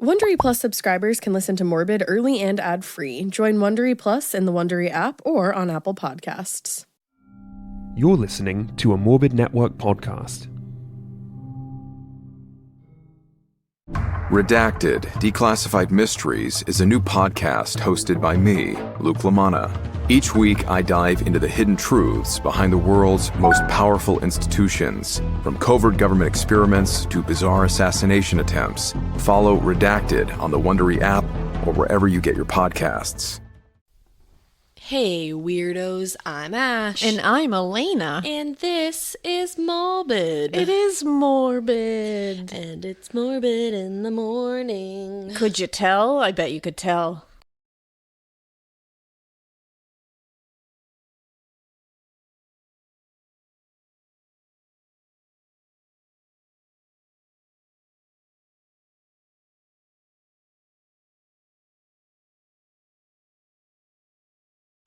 Wondery Plus subscribers can listen to Morbid early and ad-free. Join Wondery Plus in the Wondery app or on Apple Podcasts. You're listening to a Morbid Network podcast. Redacted, Declassified Mysteries is a new podcast hosted by me, Luke LaManna. Each week, I dive into the hidden truths behind the world's most powerful institutions, from covert government experiments to bizarre assassination attempts. Follow Redacted on the Wondery app or wherever you get your podcasts. Hey weirdos, I'm Ash. And I'm Elena. And this is Morbid. It is morbid. And it's morbid in the morning. Could you tell? I bet you could tell.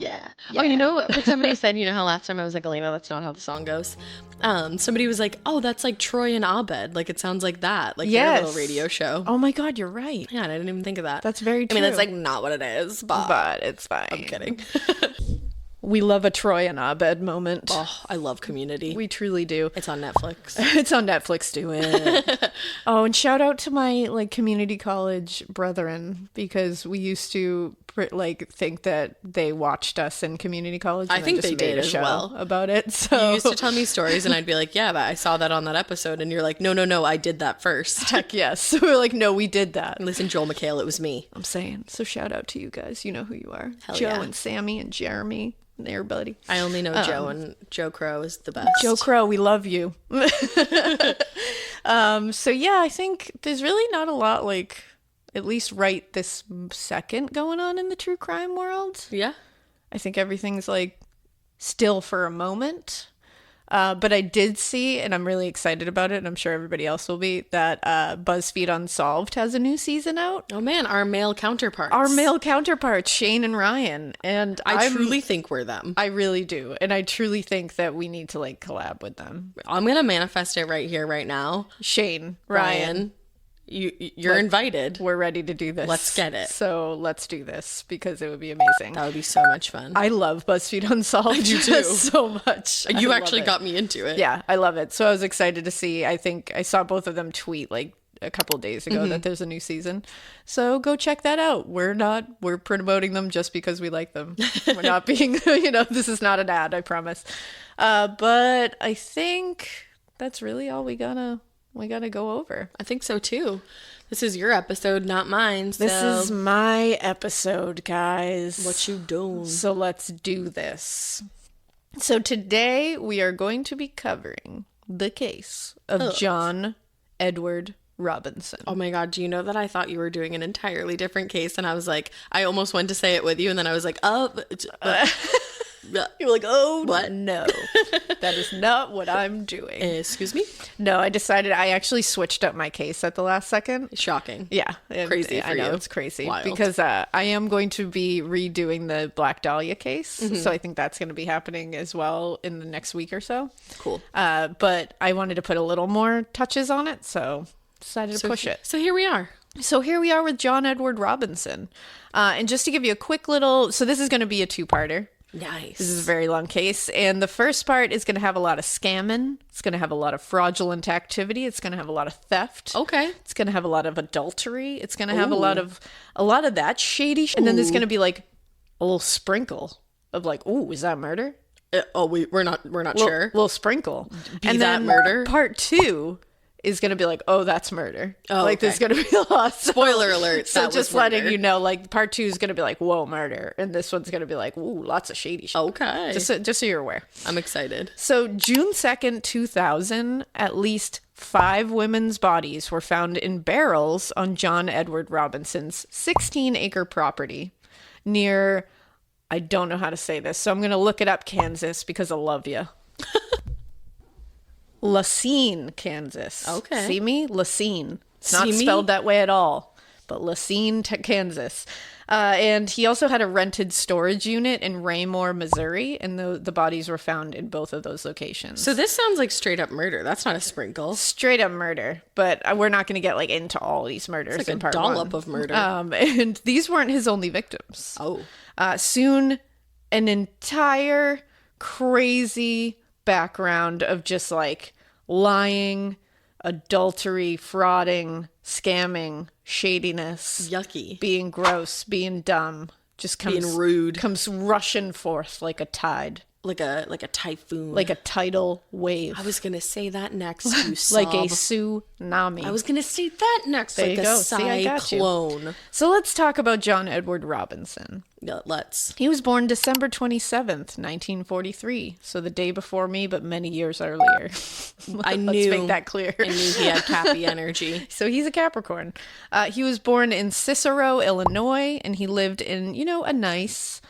Yeah. Oh, you know what somebody said, you know how last time I was like, Elena, that's not how the song goes. Somebody was like, oh, that's like Troy and Abed. Like, it sounds like that. Like their little radio show. Oh my God, you're right. Yeah, and I didn't even think of that. That's very true. I mean, that's like not what it is, but it's fine. I'm kidding. We love a Troy and Abed moment. Oh, I love Community. We truly do. It's on Netflix. It's on Netflix, do it. Oh, and shout out to my community college brethren, because we used to think that they watched us in community college. I think they did as well about it. So you used to tell me stories, and I'd be like, "Yeah, but I saw that on that episode," and you're like, "No, I did that first." Heck yes. So we're like, "No, we did that." And listen, Joel McHale, it was me. I'm saying. So shout out to you guys. You know who you are. Hell Joe yeah. and Sammy and Jeremy. And everybody. I only know Joe, and Joe Crow is the best. Joe Crow, we love you. So yeah, I think there's really not a lot, at least right this second, going on in the true crime world. Yeah. I think everything's still for a moment. But I did see, and I'm really excited about it, and I'm sure everybody else will be, that BuzzFeed Unsolved has a new season out. Oh man, our male counterparts. Shane and Ryan. And I truly think we're them. I really do. And I truly think that we need to collab with them. I'm going to manifest it right here, right now. Shane, Ryan. You're invited. We're ready to do this. Let's get it. So let's do this, because it would be amazing. That would be so much fun. I love BuzzFeed Unsolved. I do too. So much. You actually got me into it. Yeah, I love it. So I was excited to see. I think I saw both of them tweet a couple days ago that there's a new season. So go check that out. We're promoting them just because we like them. We're not being, this is not an ad, I promise. But I think that's really all we gotta go over. I think so too. This is your episode, not mine. So. This is my episode, guys. What you doing? So let's do this. So today we are going to be covering the case of John Edward Robinson. Oh my God, do you know that I thought you were doing an entirely different case? And I was like, I almost went to say it with you, and then I was like, You're like, oh, what? No, that is not what I'm doing. Excuse me? No, I actually switched up my case at the last second. Shocking. Yeah. Crazy for I know, you. it's crazy. Wild. Because I am going to be redoing the Black Dahlia case. Mm-hmm. So I think that's going to be happening as well in the next week or so. Cool. But I wanted to put a little more touches on it, so decided to push it. So here we are. So here we are with John Edward Robinson. And just to give you a quick so this is going to be a two-parter. Nice. This is a very long case. And the first part is going to have a lot of scamming. It's going to have a lot of fraudulent activity. It's going to have a lot of theft. Okay. It's going to have a lot of adultery. It's going to have a lot of that shady shit. And then there's going to be a little sprinkle of ooh, is that murder? We're not sure. Little sprinkle. And that murder? Part 2 is going to be oh, that's murder. Oh, okay. There's going to be a lot. Spoiler alert. So just letting you know, part 2 is going to be whoa, murder. And this one's going to be ooh, lots of shady shit. Okay. Just so you're aware. I'm excited. So June 2nd, 2000, at least 5 women's bodies were found in barrels on John Edward Robinson's 16-acre property near, I don't know how to say this, so I'm going to look it up, Kansas, because I love you. Lacine, Kansas. Okay. See me? Lacine. It's not spelled that way at all. but Lacine, Kansas. And he also had a rented storage unit in Raymore, Missouri, and the bodies were found in both of those locations. So this sounds like straight up murder. That's not a sprinkle. Straight up murder, but we're not going to get like into all these murders It's like in a part dollop one. of murder. And these weren't his only victims. Oh. Soon, an entire crazy background of just like lying, adultery, frauding, scamming, shadiness, Yucky. being gross, being dumb, just comes Being rude. comes rushing forth like a tide, Like a typhoon. like a tidal wave, I was gonna say that next. You like a sob. tsunami. I was gonna say that next. There like you a go. See, I got you. cyclone. So let's talk about John Edward Robinson. Yeah, let's. He was born December 27th, 1943. So the day before me, but many years earlier. I Let's knew. make that clear. I knew he had Cappy energy. So he's a Capricorn. He was born in Cicero, Illinois, and he lived in, a nice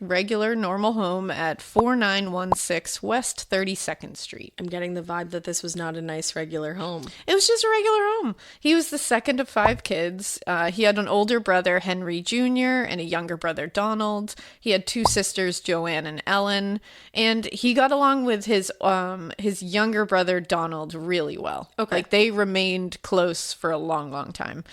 regular normal home at 4916 West 32nd Street. I'm getting the vibe that this was not a nice regular home. It was just a regular home. He was the second of 5 kids. He had an older brother, Henry Jr., and a younger brother, Donald. He had 2 sisters, Joanne and Ellen, and he got along with his younger brother, Donald, really well. Okay. Like, they remained close for a long, long time.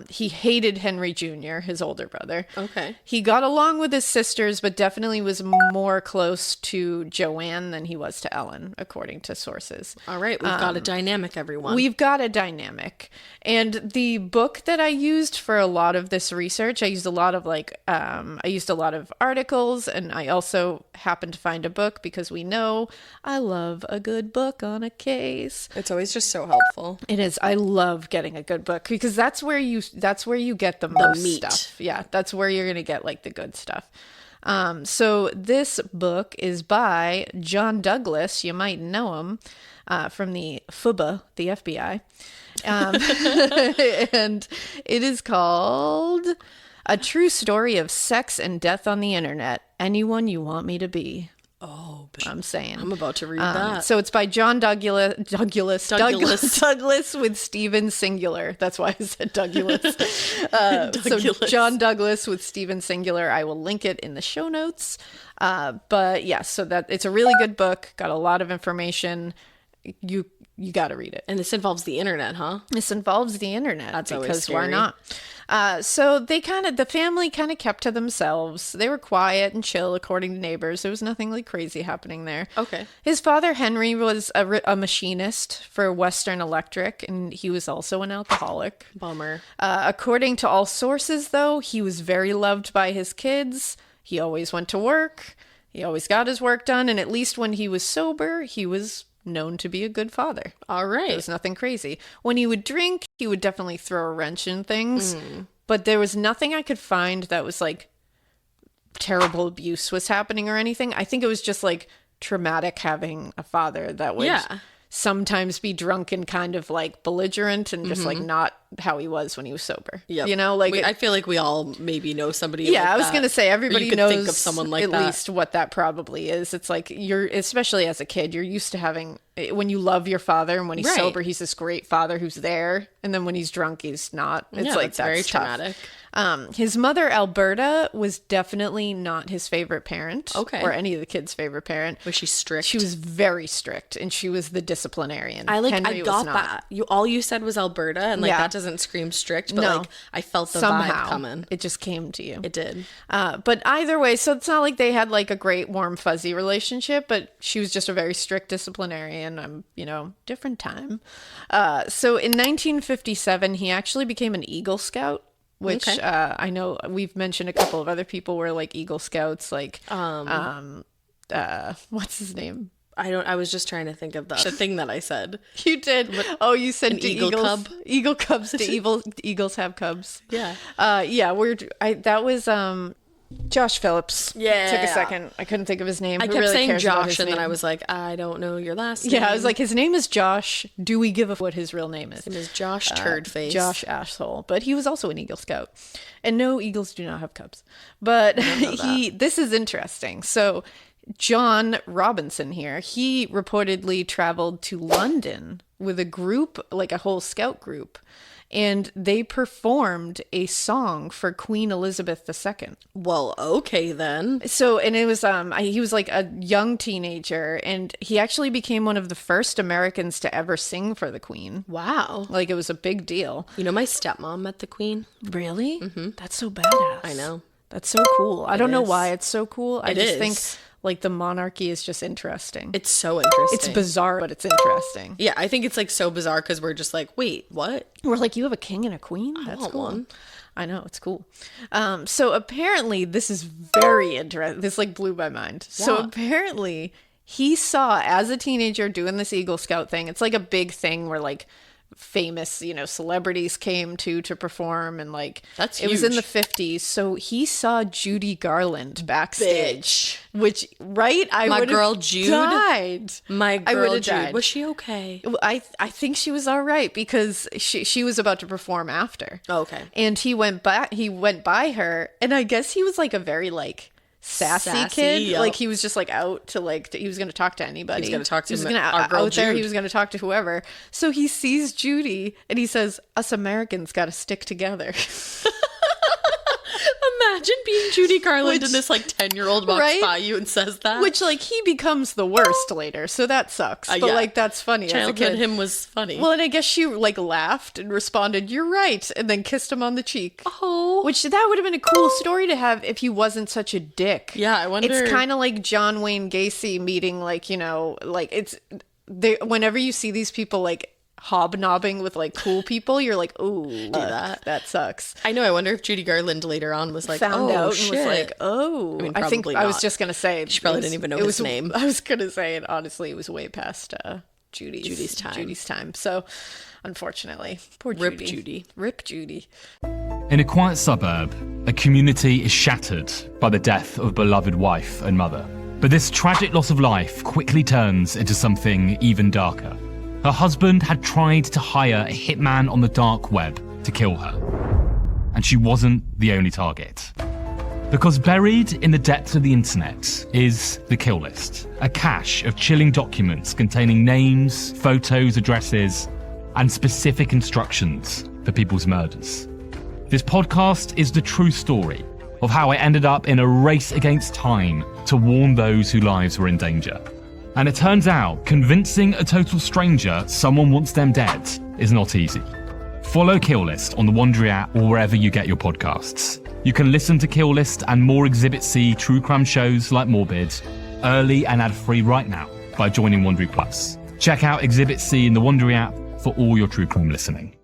He hated Henry Jr., his older brother. Okay. He got along with his sisters, but definitely was more close to Joanne than he was to Ellen, according to sources. All right, we've got a dynamic, everyone. We've got a dynamic. And the book that I used for a lot of this research, I used a lot of articles, and I also happened to find a book because we know I love a good book on a case. It's always just so helpful. It is. I love getting a good book because that's where you get the most meat. stuff. Yeah, that's where you're gonna get like the good stuff. So this book is by John Douglas. You might know him from the FUBA, the FBI, and it is called A True Story of Sex and Death on the Internet. Anyone You Want Me to Be. Oh, I'm saying. I'm about to read that. So it's by John Douglas with Stephen Singular. That's why I said Douglas. So John Douglas with Stephen Singular. I will link it in the show notes. But yeah, so that it's a really good book. Got a lot of information. You got to read it. And this involves the internet, huh? This involves the internet. That's always because why scary. not? So the family kind of kept to themselves. They were quiet and chill, according to neighbors. There was nothing like crazy happening there. Okay. His father, Henry, was a machinist for Western Electric, and he was also an alcoholic. Bummer. According to all sources, though, he was very loved by his kids. He always went to work. He always got his work done. And at least when he was sober, he was known to be a good father. All right. It was nothing crazy. When he would drink, he would definitely throw a wrench in things. But there was nothing I could find that was like terrible abuse was happening or anything. I think it was just like traumatic having a father that would sometimes be drunk and kind of like belligerent and just like not how he was when he was sober. Yep. You know, like I feel like we all maybe know somebody. yeah, like I was that. gonna say Or everybody you could knows think of someone like at that. least what that probably is. It's like you're, especially as a kid, you're used to having when you love your father, and when he's Right. sober, he's this great father who's there, and then when he's drunk, he's not. It's Yeah, like that's very tough. traumatic. His mother, Alberta, was definitely not his favorite parent. Okay. Or any of the kids' favorite parent. Was she strict? She was very strict, and she was the disciplinarian. I Henry was got not. that. All you said was Alberta, and like Yeah. that doesn't scream strict, but No. like I felt the Somehow vibe coming. it just came to you. It did. But either way, so it's not like they had like a great warm fuzzy relationship, but she was just a very strict disciplinarian. Different time. So in 1957, he actually became an Eagle Scout, which Okay. I know we've mentioned a couple of other people were like Eagle Scouts, like what's his name? I was just trying to think of the thing that I said. You did. Oh, you said An to eagle eagles, cub? Eagle cubs to eagles have cubs. Yeah. Yeah. That was Josh Phillips. Yeah. Took a second. I couldn't think of his name. I Who kept really saying cares about Josh, his and then name? I was like, I don't know your last name. Yeah, I was like, his name is Josh. Do we give a what his real name is? His name is Josh Turdface. Josh Asshole. But he was also an Eagle Scout. And no, eagles do not have cubs. But this is interesting. So John Robinson here, he reportedly traveled to London with a group, like a whole scout group. and they performed a song for Queen Elizabeth II. Well, okay then. So, and it was, he was like a young teenager, and he actually became one of the first Americans to ever sing for the Queen. Wow. Like, it was a big deal. You know, my stepmom met the Queen. Really? Mm-hmm. That's so badass. I know. That's so cool. I don't know why it's so cool. I just think like the monarchy is just interesting. It's so interesting. It's bizarre, but it's interesting. Yeah, I think it's like so bizarre because we're just like, wait, what? We're like, you have a king and a queen? That's cool. One. I know, it's cool. So apparently this is very interesting. This like blew my mind. Yeah. So apparently he saw as a teenager doing this Eagle Scout thing. It's like a big thing where like famous, you know, celebrities came to perform, and like that's it was in the 50s. So he saw Judy Garland backstage, which my girl Jude died. My girl Jude died. Was she okay? I think she was all right because she was about to perform after. Oh, okay. And he went by her, and I guess he was like a very like sassy kid. Yep. Like he was just like out to like he was going to talk to anybody. He was going to talk to our girl out there. He was going to talk to whoever. So he sees Judy and he says, "Us Americans got to stick together." Imagine being Judy Garland and this like 10-year-old walks by you and says that. Which like he becomes the worst later, so that sucks. But yeah. like that's funny. Childhood him was funny. Well, and I guess she like laughed and responded, "You're right," and then kissed him on the cheek. Oh, which that would have been a cool story to have if he wasn't such a dick. Yeah, I wonder. It's kind of like John Wayne Gacy meeting, like, you know, like whenever you see these people like hobnobbing with like cool people, you're like, ooh, that sucks. I know. I wonder if Judy Garland later on was like, found out shit. And was like, oh. I mean, I think not. I was just gonna say she probably didn't even know his name. I was gonna say it. Honestly, it was way past Judy's time. So, unfortunately, poor Judy. Rip Judy. Rip Judy. In a quiet suburb, a community is shattered by the death of a beloved wife and mother. But this tragic loss of life quickly turns into something even darker. Her husband had tried to hire a hitman on the dark web to kill her. And she wasn't the only target. Because buried in the depths of the internet is the kill list, a cache of chilling documents containing names, photos, addresses, and specific instructions for people's murders. This podcast is the true story of how I ended up in a race against time to warn those whose lives were in danger. And it turns out, convincing a total stranger someone wants them dead is not easy. Follow Kill List on the Wondery app or wherever you get your podcasts. You can listen to Kill List and more Exhibit C true crime shows like Morbid, early and ad-free right now by joining Wondery Plus. Check out Exhibit C in the Wondery app for all your true crime listening.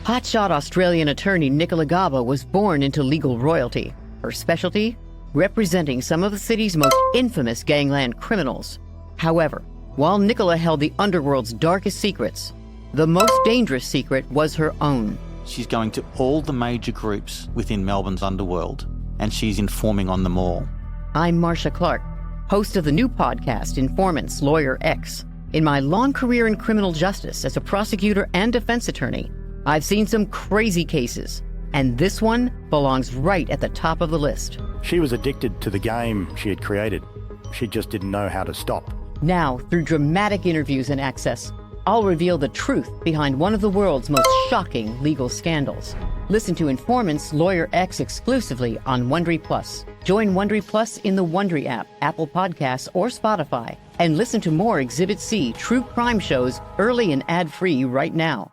Hotshot Australian attorney Nicola Gaba was born into legal royalty. Her specialty? Representing some of the city's most infamous gangland criminals. However, while Nicola held the underworld's darkest secrets, the most dangerous secret was her own. She's going to all the major groups within Melbourne's underworld, and she's informing on them all. I'm Marcia Clark, host of the new podcast, Informants Lawyer X. In my long career in criminal justice as a prosecutor and defense attorney, I've seen some crazy cases, and this one belongs right at the top of the list. She was addicted to the game she had created. She just didn't know how to stop. Now, through dramatic interviews and access, I'll reveal the truth behind one of the world's most shocking legal scandals. Listen to Informants Lawyer X exclusively on Wondery Plus. Join Wondery Plus in the Wondery app, Apple Podcasts, or Spotify, and listen to more Exhibit C true crime shows early and ad-free right now.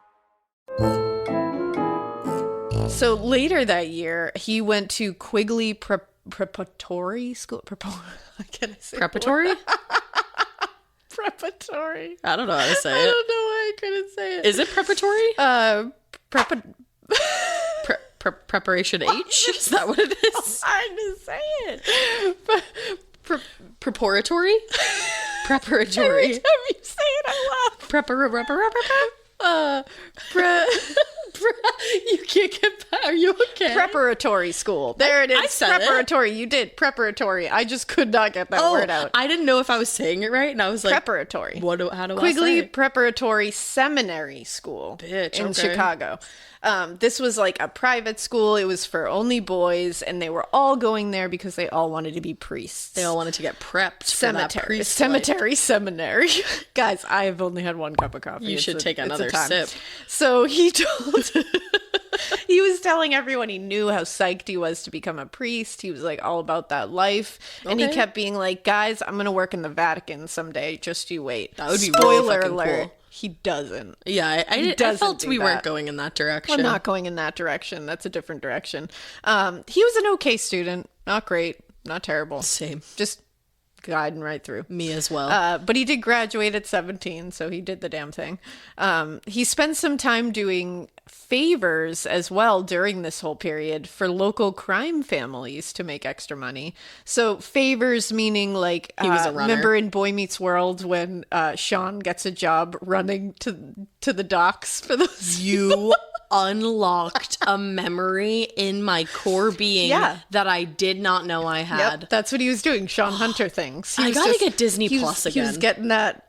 So later that year, he went to Quigley Preparatory School. Can I say preparatory? Preparatory. I don't know how to say it. I don't know why I couldn't say it. Is it preparatory? Preparation H? Is that what it is? It's hard to say it. Preparatory? Preparatory. Every time you say it, I laugh. You can't get back. Are you okay? Okay. Preparatory school. There it is. I said preparatory. You did. Preparatory. I just could not get that word out. I didn't know if I was saying it right, and I was like, preparatory. How do I Quigley say? Preparatory Seminary School in Chicago. This was like a private school. It was for only boys, and they were all going there because they all wanted to be priests. They all wanted to get prepped for that priest life. Cemetery seminary. Guys, I've only had one cup of coffee. You should take another sip. So he told... He was telling everyone he knew how psyched he was to become a priest. He was like all about that life. And he kept being like, guys, I'm going to work in the Vatican someday. Just you wait. That would be Spoiler really fucking alert. cool. He doesn't. Yeah, I felt we weren't going in that direction. I'm not going in that direction. That's a different direction. He was an okay student. Not great. Not terrible. Same. Just guiding right through. Me as well. But he did graduate at 17, so he did the damn thing. He spent some time doing favors as well during this whole period for local crime families to make extra money. So favors meaning like he was a runner. Remember in Boy Meets World when Sean gets a job running to the docks for those. You unlocked a memory in my core being that I did not know I had. Yep, that's what he was doing. Sean Hunter things. I gotta get Disney Plus again. He was getting that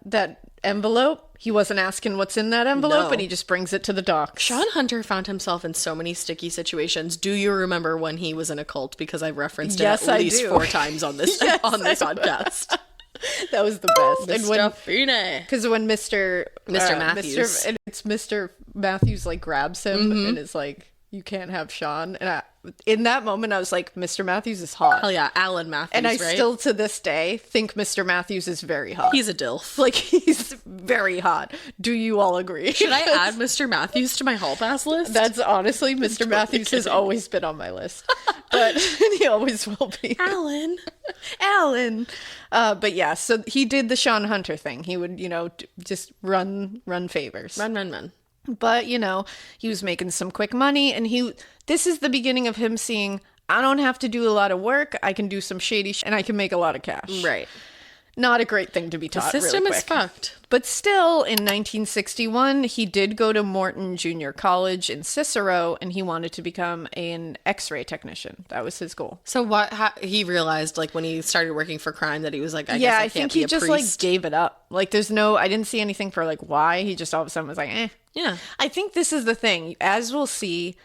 envelope. He wasn't asking what's in that envelope, but he just brings it to the docks. Sean Hunter found himself in so many sticky situations. Do you remember when he was in a cult? Because I've referenced it at least 4 times on this podcast. That was the best. Mr. Feeney. Because when Mr. Matthews. It's Mr. Matthews like grabs him and is like, you can't have Sean. And in that moment, I was like, Mr. Matthews is hot. Hell yeah, Alan Matthews, and I right? still, to this day, think Mr. Matthews is very hot. He's a DILF. Like, he's very hot. Do you all agree? Should I add Mr. Matthews to my hall pass list? That's honestly, Mr. Matthews has always been on my list. But he always will be. Alan. But yeah, so he did the Sean Hunter thing. He would, just run favors. Run. But, he was making some quick money, and this is the beginning of him seeing, I don't have to do a lot of work. I can do some shady and I can make a lot of cash. Right. Not a great thing to be taught. The system is fucked. But still, in 1961, he did go to Morton Junior College in Cicero, and he wanted to become an X-ray technician. That was his goal. So he realized, like, when he started working for crime, that he was like, I think he just like gave it up. Like, I didn't see anything for like why. He just all of a sudden was like, eh. Yeah. I think this is the thing. As we'll see,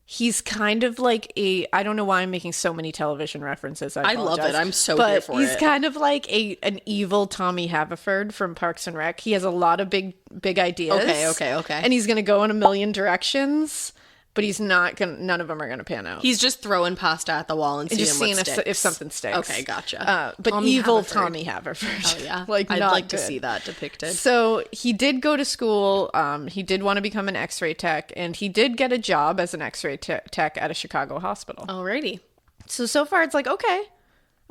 he's kind of like I don't know why I'm making so many television references. I love it. I'm so here for it. But he's kind of like an evil Tommy Haverford from Parks and Rec. He has a lot of big ideas. Okay. And he's going to go in a million directions, but he's not going to, none of them are going to pan out. He's just throwing pasta at the wall and just seeing if something sticks. Okay, gotcha. But Tommy evil Haverford. Tommy Haverford. Oh yeah. I'd like to see that depicted. So he did go to school. He did want to become an X-ray tech, and he did get a job as an X-ray tech at a Chicago hospital. Alrighty. So far it's like, okay.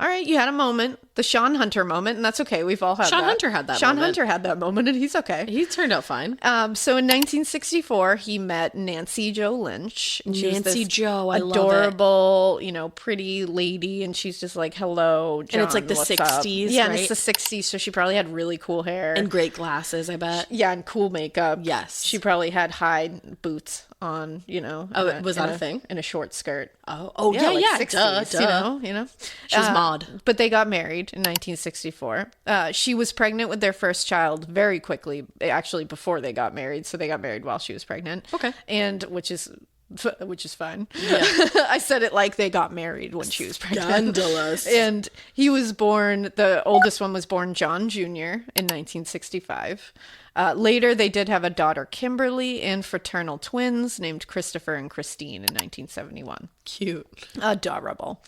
All right, you had a moment, the Sean Hunter moment, and that's okay. We've all had that. Sean Hunter had that moment, and he's okay. He turned out fine. So in 1964, he met Nancy Jo Lynch. And she was this adorable, pretty lady, and she's just like, hello, John, and it's like the 60s, up? Yeah, right? and it's the 60s, so she probably had really cool hair. And great glasses, I bet. Yeah, and cool makeup. Yes. She probably had high boots on, Oh, was that a thing? In a short skirt. Oh, yeah, like yeah. 60s, Duh. She's mod. But they got married in 1964. She was pregnant with their first child very quickly, actually before they got married. So they got married while she was pregnant. Okay. And which is fine. Yeah. I said it like they got married when she was pregnant. Scandalous. And he was born, the oldest one was born John Jr. in 1965. Later, they did have a daughter, Kimberly, and fraternal twins named Christopher and Christine in 1971. Cute. Adorable.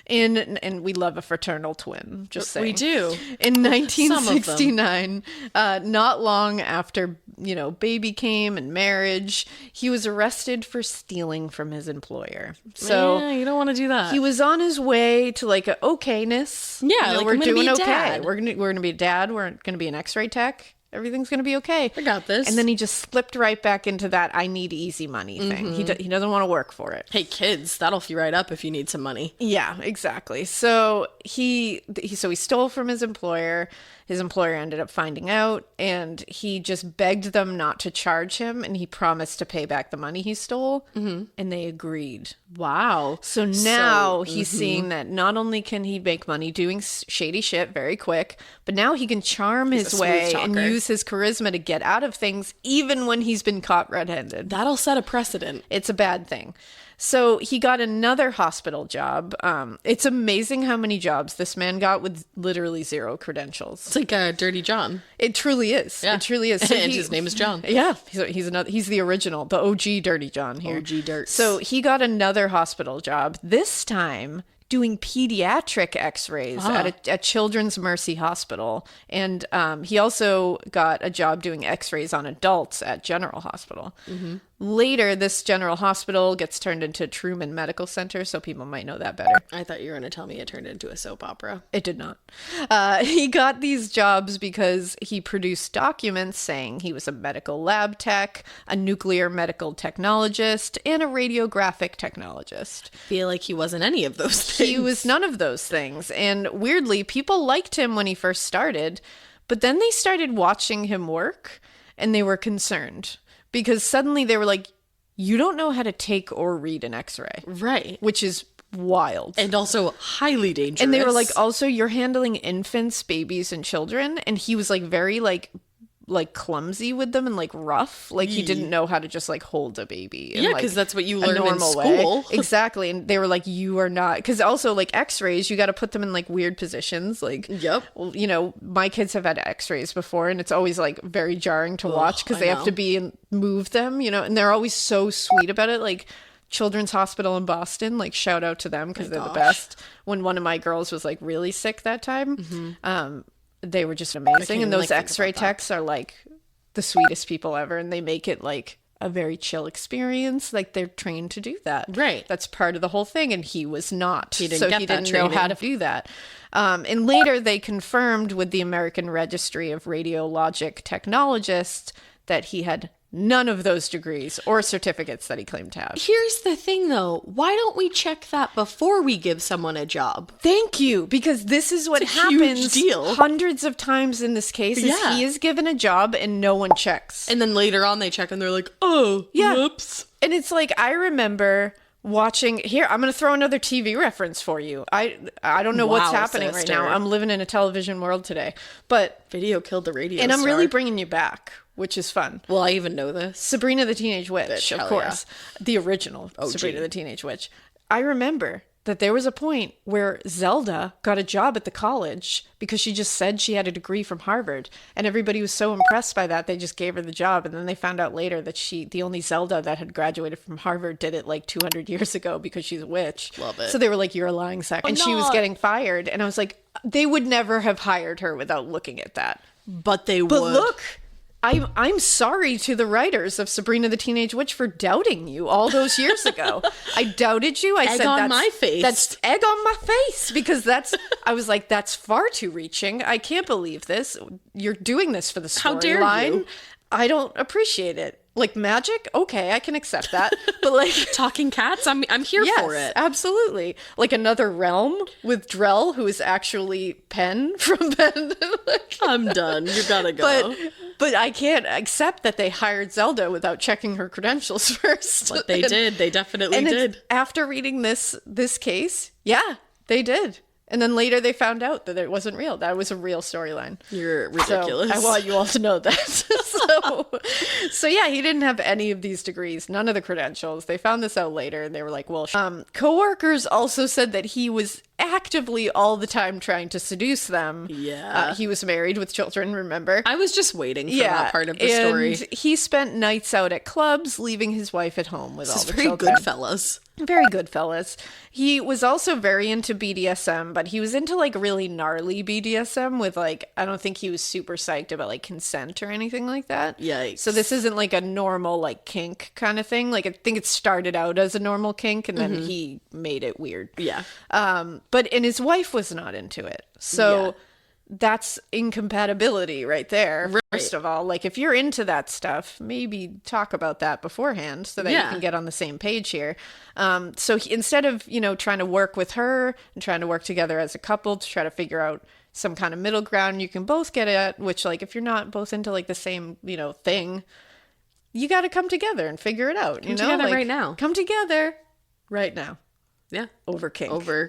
And we love a fraternal twin, just saying. We do. In 1969, not long after, baby came and marriage, he was arrested for stealing from his employer. So yeah, you don't want to do that. He was on his way to like a okayness. Yeah, like, we're I'm gonna doing be a okay. dad. We're gonna be a dad. We're gonna be an X-ray tech. Everything's going to be okay. I got this. And then he just slipped right back into that I need easy money thing. He doesn't want to work for it. Hey, kids, that'll feel right up if you need some money. Yeah, exactly. So he stole from his employer. His employer ended up finding out, and he just begged them not to charge him, and he promised to pay back the money he stole, and they agreed. Wow. So now he's seeing that not only can he make money doing shady shit very quick, but now he can charm his way and use his charisma to get out of things, even when he's been caught red-handed. That'll set a precedent. It's a bad thing. So he got another hospital job. It's amazing how many jobs this man got with literally zero credentials. It's like a Dirty John. It truly is. Yeah. It truly is. So and his name is John. Yeah, he's the original, the OG Dirty John here. OG Dirt. So he got another hospital job, this time doing pediatric x-rays at a Children's Mercy Hospital. And he also got a job doing x-rays on adults at General Hospital. Later, this General Hospital gets turned into Truman Medical Center, so people might know that better. I thought you were going to tell me it turned into a soap opera. It did not. He got these jobs because he produced documents saying he was a medical lab tech, a nuclear medical technologist, and a radiographic technologist. Feel like he wasn't any of those things. He was none of those things. And weirdly, people liked him when he first started, but then they started watching him work, and they were concerned. Because suddenly they were like, you don't know how to take or read an x-ray. Right. Which is wild. And also highly dangerous. And they were like, also, you're handling infants, babies, and children. And he was like very like clumsy with them and like rough. Like he didn't know how to just like hold a baby. Yeah, because that's what you learn in school. Exactly. And they were like, you are not. Because also like x-rays, you got to put them in like weird positions. Like, well, you know, my kids have had x-rays before and it's always like very jarring to watch because they have to be and move them, you know, and they're always so sweet about it. Like Children's Hospital in Boston, like shout out to them because they're the best. When one of my girls was like really sick that time, they were just amazing. And those x-ray techs are like the sweetest people ever. And they make it like a very chill experience. Like they're trained to do that. Right. That's part of the whole thing. And he was not. He didn't know how to do that. And later they confirmed with the American Registry of Radiologic Technologists that he had none of those degrees or certificates that he claimed to have. Here's the thing, though. Why don't we check that before we give someone a job? Thank you, because this is what happens hundreds of times in this case. He is given a job and no one checks. And then later on they check and they're like, oh, whoops. And it's like, I remember watching here, I'm going to throw another TV reference for you. I don't know what's happening right now. I'm living in a television world today. But video killed the radio and I'm star. really bringing you back, which is fun. Well, I even know this. Sabrina the Teenage Witch, of course. Yeah. The original Sabrina the Teenage Witch. I remember that there was a point where Zelda got a job at the college because she just said she had a degree from Harvard. And everybody was so impressed by that, they just gave her the job. And then they found out later that the only Zelda that had graduated from Harvard did it like 200 years ago because she's a witch. Love it. So they were like, you're a lying sack. And she was getting fired. And I was like, they would never have hired her without looking at that. But they would. But look, I'm sorry to the writers of Sabrina the Teenage Witch for doubting you all those years ago. I doubted you. I said, on my face. That's egg on my face, because I was like, that's far too reaching. I can't believe this. You're doing this for the storyline. How dare you? I don't appreciate it. Like magic? Okay, I can accept that. But like talking cats, I'm here for it. Absolutely. Like another realm with Drell, who is actually Penn from Penn. I'm done. You gotta go. But I can't accept that they hired Zelda without checking her credentials first. But they did. They definitely did. After reading this case, yeah, they did. And then later they found out that it wasn't real. That was a real storyline. You're ridiculous. So I want you all to know that. So yeah, he didn't have any of these degrees, none of the credentials. They found this out later and they were like, well, coworkers also said that he was actively all the time trying to seduce them. Yeah. He was married with children, remember? I was just waiting for that part of the story. And he spent nights out at clubs, leaving his wife at home with all the children. Very good fellas. Very good fellas. He was also very into BDSM, but he was into like really gnarly BDSM with like, I don't think he was super psyched about like consent or anything like that. Yikes. So this isn't like a normal like kink kind of thing. Like I think it started out as a normal kink and then he made it weird. Yeah. And his wife was not into it. So that's incompatibility right there. First of all, like if you're into that stuff, maybe talk about that beforehand so that you can get on the same page here. So instead of, trying to work with her and trying to work together as a couple to try to figure out some kind of middle ground you can both get at, which like if you're not both into like the same, thing, you got to come together and figure it out. Come together right now. Come together right now. Yeah. Over kink. Over.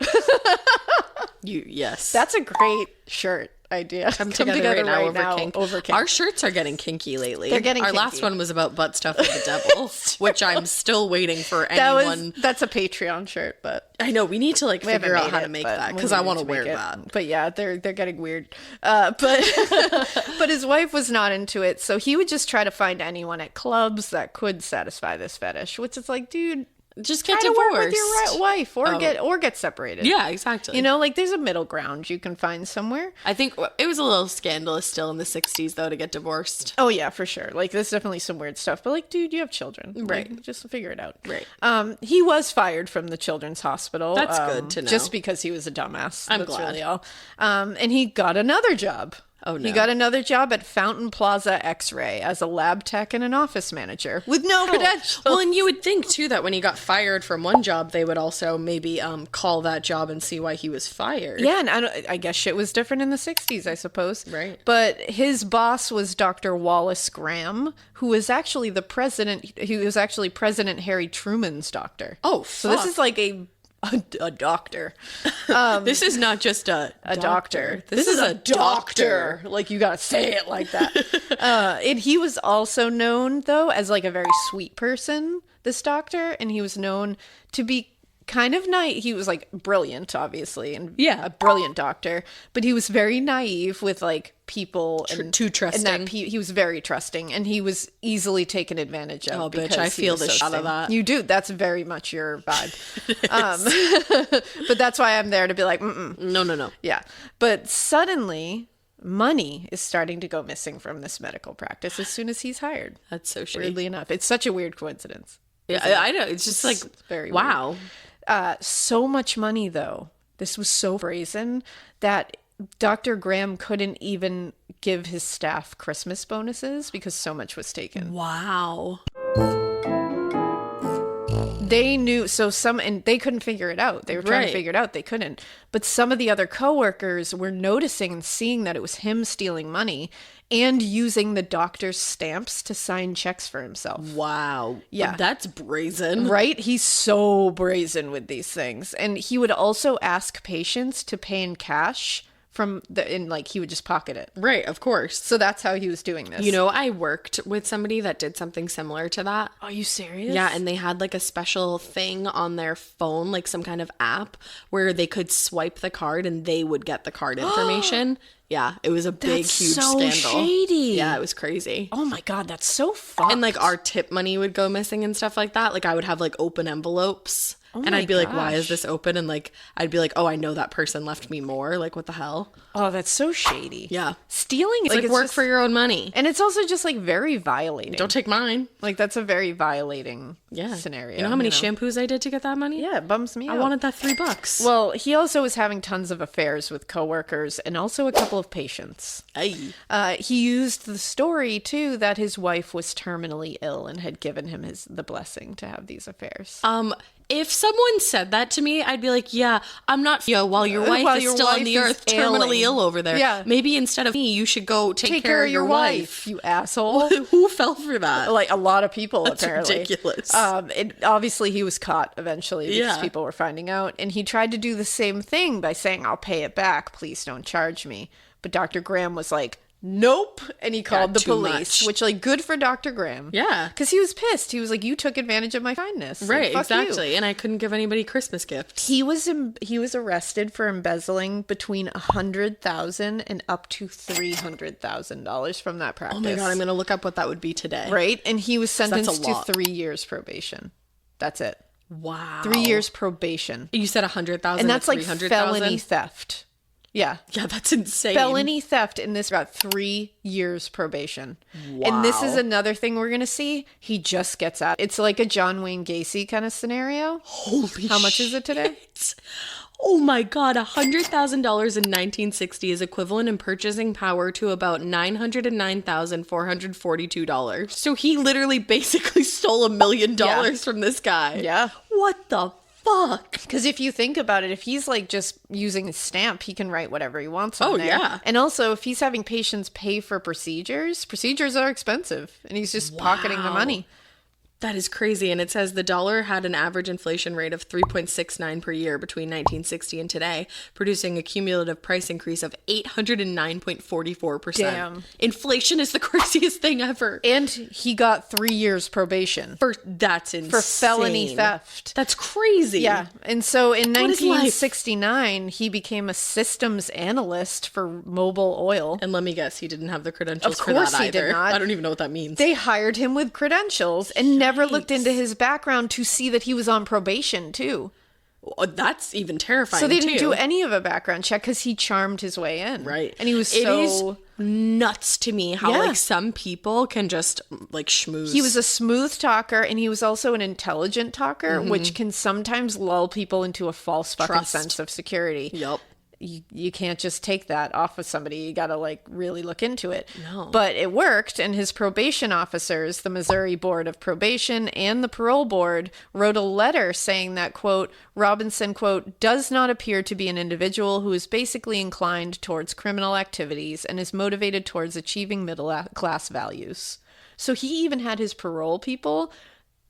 Yes. That's a great shirt idea. Come together right now over kink. Our shirts are getting kinky lately. They're getting Our kinky. last one was about butt stuff with the devil, which I'm still waiting for anyone. That's a Patreon shirt, but I know we need to figure out how to make that because I want to wear it. that. But yeah, they're getting weird. But but his wife was not into it, so he would just try to find anyone at clubs that could satisfy this fetish, which is like, dude, just get try divorced. to work with your wife or get separated. Yeah, exactly. There's a middle ground you can find somewhere. I think it was a little scandalous still in the 60s though to get divorced. Oh yeah, for sure. Like there's definitely some weird stuff, but like, dude, you have children, right? Like, just figure it out, right? He was fired from the children's hospital. That's good to know. Just because he was a dumbass. I'm That's glad. Really all. And he got another job. Oh, no. He got another job at Fountain Plaza X-Ray as a lab tech and an office manager with no credentials. Well, and you would think, too, that when he got fired from one job, they would also maybe call that job and see why he was fired. Yeah, and I guess shit was different in the 60s, I suppose. Right. But his boss was Dr. Wallace Graham, who was actually the president. He was actually President Harry Truman's doctor. Oh, so this is like a doctor. This is not just a doctor. This is a doctor. Like, you gotta say it like that. And he was also known, though, as like a very sweet person, this doctor. And he was known to be kind of naive. He was like brilliant, obviously, and a brilliant doctor. But he was very naive with like people and too trusting. And he was very trusting, and he was easily taken advantage of. Oh, bitch! I feel the shot of that. You do. That's very much your vibe. But that's why I'm there to be like, no. Yeah, but suddenly money is starting to go missing from this medical practice as soon as he's hired. That's so shitty. Weirdly enough, it's such a weird coincidence. Yeah, I know. It's just like very wow. Weird. So much money, though. This was so brazen that Dr. Graham couldn't even give his staff Christmas bonuses because so much was taken. Wow. They knew, and they couldn't figure it out. They were trying to figure it out. They couldn't. But some of the other coworkers were noticing and seeing that it was him stealing money and using the doctor's stamps to sign checks for himself. Wow. Yeah. That's brazen. Right? He's so brazen with these things. And he would also ask patients to pay in cash he would just pocket it. Right, of course. So that's how he was doing this. I worked with somebody that did something similar to that. Are you serious? Yeah, and they had like a special thing on their phone, like some kind of app where they could swipe the card and they would get the card information. Yeah, it was a big, huge scandal. Shady. Yeah, it was crazy. Oh my God, that's so fucked. And like our tip money would go missing and stuff like that. Like I would have like open envelopes. Oh and I'd be like, why gosh. is this open? And like, I'd be like, oh, I know that person left me more. Like, what the hell? Oh, that's so shady. Yeah. Stealing It's like work for your own money. And it's also just like very violating. Don't take mine. Like that's a very violating scenario. You know how many shampoos I did to get that money? Yeah, it bums me out. I wanted that $3. Well, he also was having tons of affairs with coworkers and also a couple of patients. Aye. He used the story too that his wife was terminally ill and had given him the blessing to have these affairs. If someone said that to me, I'd be like, yeah, I'm not, while your wife is still on the earth, terminally ill over there. Yeah. Maybe instead of me, you should go take care of your wife. You asshole. Who fell for that? Like a lot of people, That's apparently. ridiculous. Obviously, he was caught eventually because Yeah. people were finding out. And he tried to do the same thing by saying, I'll pay it back. Please don't charge me. But Dr. Graham was like, nope. And he called the too police, much. which like good for Dr. Graham. Yeah. Because he was pissed. He was like, you took advantage of my kindness. Like, Right, fuck exactly. you. And I couldn't give anybody Christmas gifts. He was arrested for embezzling between $100,000 and up to $300,000 from that practice. Oh my God, I'm going to look up what that would be today. Right? And he was sentenced to lot. 3 years probation. That's it. Wow. 3 years probation. You said 100,000 And that's like 300,000? felony theft. Yeah. Yeah, that's insane. Felony theft, and this got 3 years probation. Wow. And this is another thing we're going to see. He just gets out. It's like a John Wayne Gacy kind of scenario. Holy How much is it today? Oh my God, $100,000 in 1960 is equivalent in purchasing power to about $909,442. So he literally basically stole $1 million from this guy. Yeah. What the fuck? Because if you think about it, if he's like just using his stamp, he can write whatever he wants on there. Yeah. And also, if he's having patients pay for procedures are expensive, and he's just pocketing the money. That is crazy. And it says the dollar had an average inflation rate of 3.69 per year between 1960 and today, producing a cumulative price increase of 809.44%. Damn. Inflation is the craziest thing ever. And he got 3 years probation. That's insane. For felony theft. That's crazy. Yeah. And so in What is life? 1969, he became a systems analyst for Mobil Oil. And let me guess, he didn't have the credentials Of for that course he either. did not. I don't even know what that means. They hired him with credentials and never looked into his background to see that he was on probation, too. Oh, that's even terrifying, So they didn't too. do any of a background check because he charmed his way in. Right. And he was It so... is nuts to me how, Yeah. like, some people can just, like, schmooze. He was a smooth talker, and he was also an intelligent talker, which can sometimes lull people into a false fucking Trust. sense of security. Yup. You can't just take that off of somebody. You got to like really look into it. No. But it worked, and his probation officers, the Missouri Board of Probation and the Parole Board, wrote a letter saying that, quote, Robinson, quote, does not appear to be an individual who is basically inclined towards criminal activities and is motivated towards achieving middle-class values. So he even had his parole people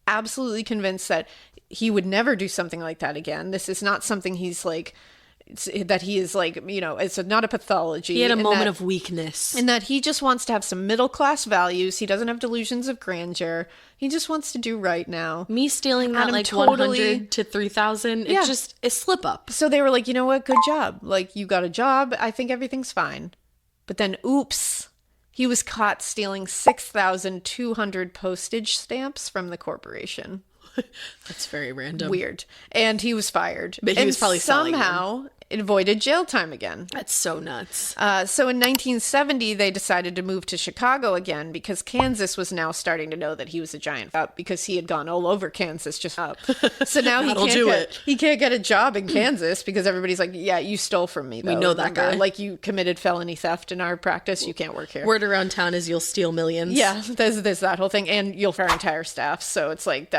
absolutely convinced that he would never do something like that again. This is not something he's like... that he is like, you know, it's not a pathology. He had a moment of weakness. And that he just wants to have some middle class values. He doesn't have delusions of grandeur. He just wants to do right now. Me stealing that Adam like totally- 100 to 3,000, Yeah. it's just a slip up. So they were like, you know what? Good job. Like, you got a job. I think everything's fine. But then, oops, he was caught stealing 6,200 postage stamps from the corporation. That's very random. Weird. And he was fired. But he was probably selling them. somehow avoided jail time again. That's so nuts. So in 1970, they decided to move to Chicago again because Kansas was now starting to know that he was a giant up because he had gone all over Kansas just up. So now he can't get a job in Kansas because everybody's like, yeah, you stole from me, though. We know that Remember? guy. Like, you committed felony theft in our practice. You can't work here. Word around town is you'll steal millions. Yeah, there's that whole thing. And you'll fire entire staff. So it's like,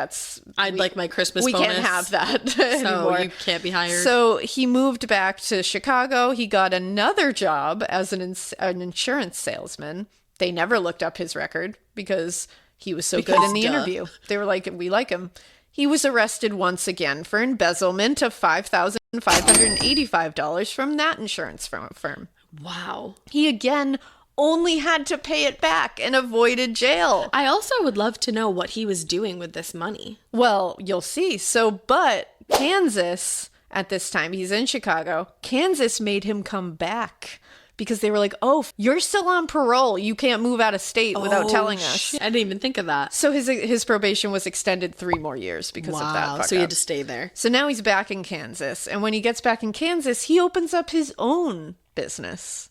I'd like my Christmas we bonus. can't have that So anymore. you can't be hired. So he moved back to Chicago. He got another job as an insurance salesman. They never looked up his record because he was so good in the interview. They were like, we like him. He was arrested once again for embezzlement of $5,585 from that insurance firm. Wow. He again only had to pay it back and avoided jail. I also would love to know what he was doing with this money. Well, you'll see. But Kansas, at this time, he's in Chicago. Kansas made him come back because they were like, oh, you're still on parole. You can't move out of state without telling us. Shit. I didn't even think of that. So his probation was extended 3 more years because of that. So he had to stay there. So now he's back in Kansas. And when he gets back in Kansas, he opens up his own business.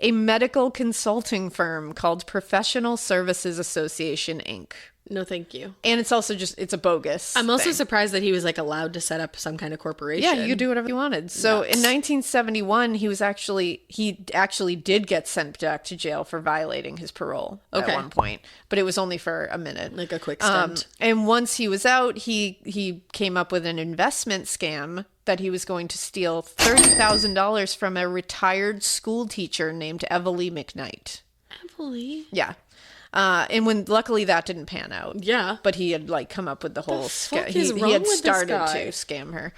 A medical consulting firm called Professional Services Association, Inc. No, thank you. And it's also it's a bogus I'm also thing. surprised that he was like allowed to set up some kind of corporation. Yeah, you could do whatever you wanted. So in 1971, he actually did get sent back to jail for violating his parole at one point, but it was only for a minute, like a quick stint. And once he was out, he came up with an investment scam that he was going to steal $30,000 from a retired school teacher named Everly McKnight. Everly? Yeah. And luckily that didn't pan out. Yeah. But he had like come up with the whole fuck scam. is He wrong had with this started guy? to scam her.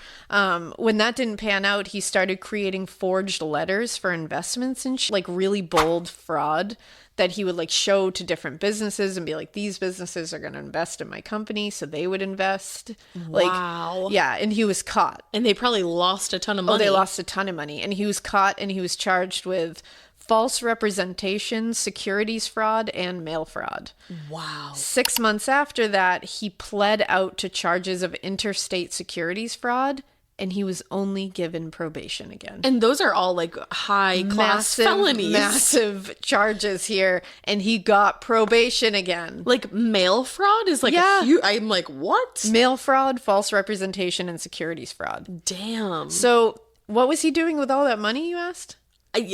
When that didn't pan out, he started creating forged letters for investments and like really bold fraud that he would like show to different businesses and be like, these businesses are going to invest in my company, so they would invest. Wow. Yeah, and he was caught. And they probably lost a ton of money. Oh, they lost a ton of money. And he was caught and he was charged with false representation, securities fraud, and mail fraud. Wow. 6 months after that, he pled out to charges of interstate securities fraud, and he was only given probation again. And those are all like high class felonies. Massive charges here, and he got probation again. Like mail fraud is like I'm like, what? Mail fraud, false representation, and securities fraud. Damn. So what was he doing with all that money, you asked?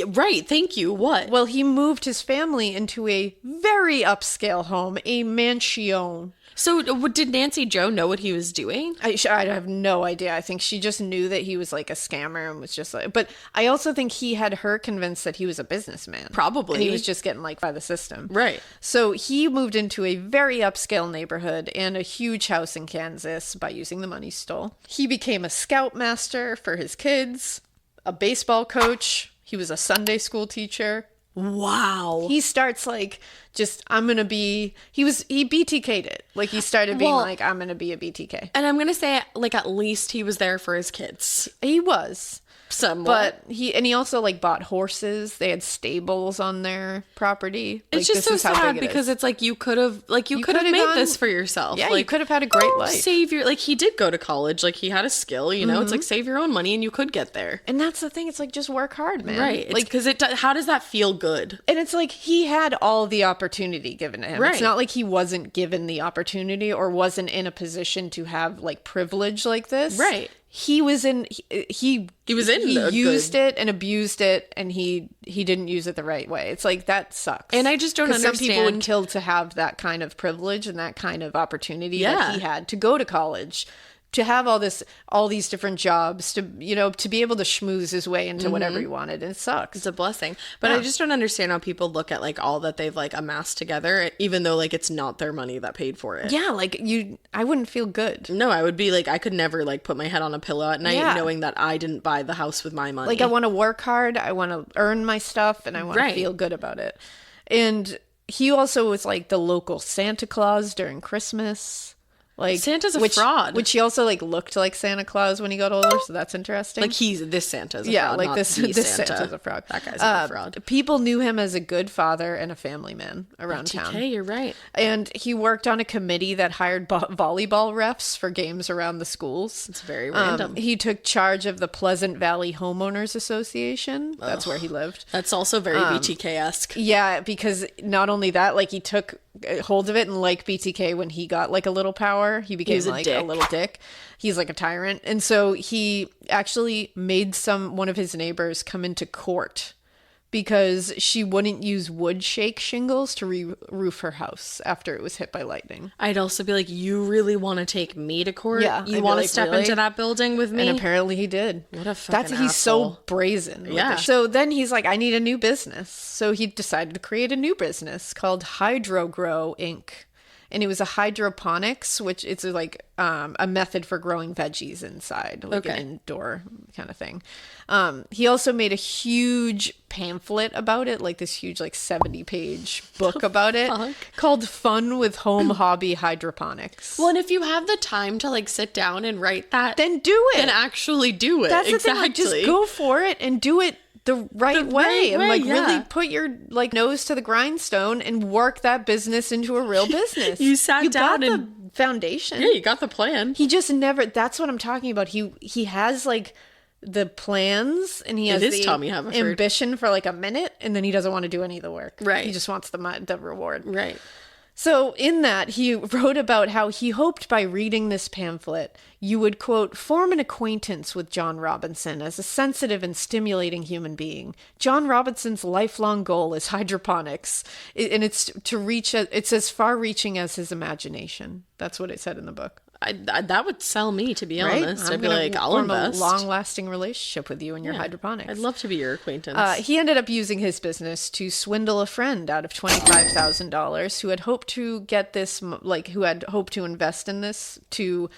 Right, thank you. What? Well, he moved his family into a very upscale home, a mansion. So did Nancy Joe know what he was doing? I have no idea. I think she just knew that he was like a scammer and was just like, but I also think he had her convinced that he was a businessman. Probably. And he was just getting like by the system. Right. So he moved into a very upscale neighborhood and a huge house in Kansas by using the money he stole. He became a scoutmaster for his kids, a baseball coach. He was a Sunday school teacher. Wow. He starts like just he BTK'd it. Like he started being like, I'm gonna be a BTK. And I'm gonna say like at least he was there for his kids. He was. Somewhat. But he also like bought horses. They had stables on their property. It's like, just so sad because it's like you could have made this for yourself. Yeah, like, you could have had a great life. Save your he did go to college. Like he had a skill. You know, it's like save your own money and you could get there. And that's the thing. It's like just work hard, man. Right. Like because how does that feel good? And it's like he had all the opportunity given to him. Right. It's not like he wasn't given the opportunity or wasn't in a position to have like privilege like this. Right. He was in. He used it and abused it, and he didn't use it the right way. It's like that sucks. And I just don't understand. Some people would kill to have that kind of privilege and that kind of opportunity that he had to go to college, to have all these different jobs, to be able to schmooze his way into whatever he wanted. And it sucks. It's a blessing. But I just don't understand how people look at like all that they've like amassed together, even though like it's not their money that paid for it. Yeah, like I wouldn't feel good. No, I would be like, I could never like put my head on a pillow at night knowing that I didn't buy the house with my money. Like I want to work hard, I want to earn my stuff, and I want to feel good about it. And he also was like the local Santa Claus during Christmas. Like Santa's a fraud. Which he also like looked like Santa Claus when he got older, so that's interesting. Like this Santa's a fraud. Like not this Santa. Santa's a fraud. That guy's not a fraud. People knew him as a good father and a family man around town. Okay, you're right. And he worked on a committee that hired volleyball refs for games around the schools. It's very random. He took charge of the Pleasant Valley Homeowners Association. That's where he lived. That's also very BTK-esque. Yeah, because not only that, like he took hold of it, and like BTK, when he got like a little power, he became like a little dick. He's like a tyrant. And so he actually made one of his neighbors come into court because she wouldn't use wood shake shingles to re-roof her house after it was hit by lightning. I'd also be like, you really want to take me to court? Yeah. You want to step into that building with me? And apparently he did. What a fucking He's so brazen. Yeah. So then he's like, I need a new business. So he decided to create a new business called HydroGrow Inc. And it was a hydroponics, which it's like a method for growing veggies inside, like an indoor kind of thing. He also made a huge pamphlet about it, like this huge, like 70-page book about it called Fun with Home Hobby Hydroponics. Well, and if you have the time to like sit down and write that, then do it. Then actually do it. That's exactly. the thing, like, just go for it and do it the right way, and like really put your like nose to the grindstone and work that business into a real business. You sat down and the foundation. Yeah, you got the plan. He just never. That's what I'm talking about. He has like the plans, and he has the ambition for like a minute, and then he doesn't want to do any of the work. Right. He just wants the reward. Right. So in that, he wrote about how he hoped by reading this pamphlet, you would, quote, form an acquaintance with John Robinson as a sensitive and stimulating human being. John Robinson's lifelong goal is hydroponics, and it's as far-reaching as his imagination. That's what it said in the book. That would sell me, to be honest. I'd be like, I'll invest. A long-lasting relationship with you and your hydroponics. I'd love to be your acquaintance. He ended up using his business to swindle a friend out of $25,000 who had hoped to get this, like, who had hoped to invest in this to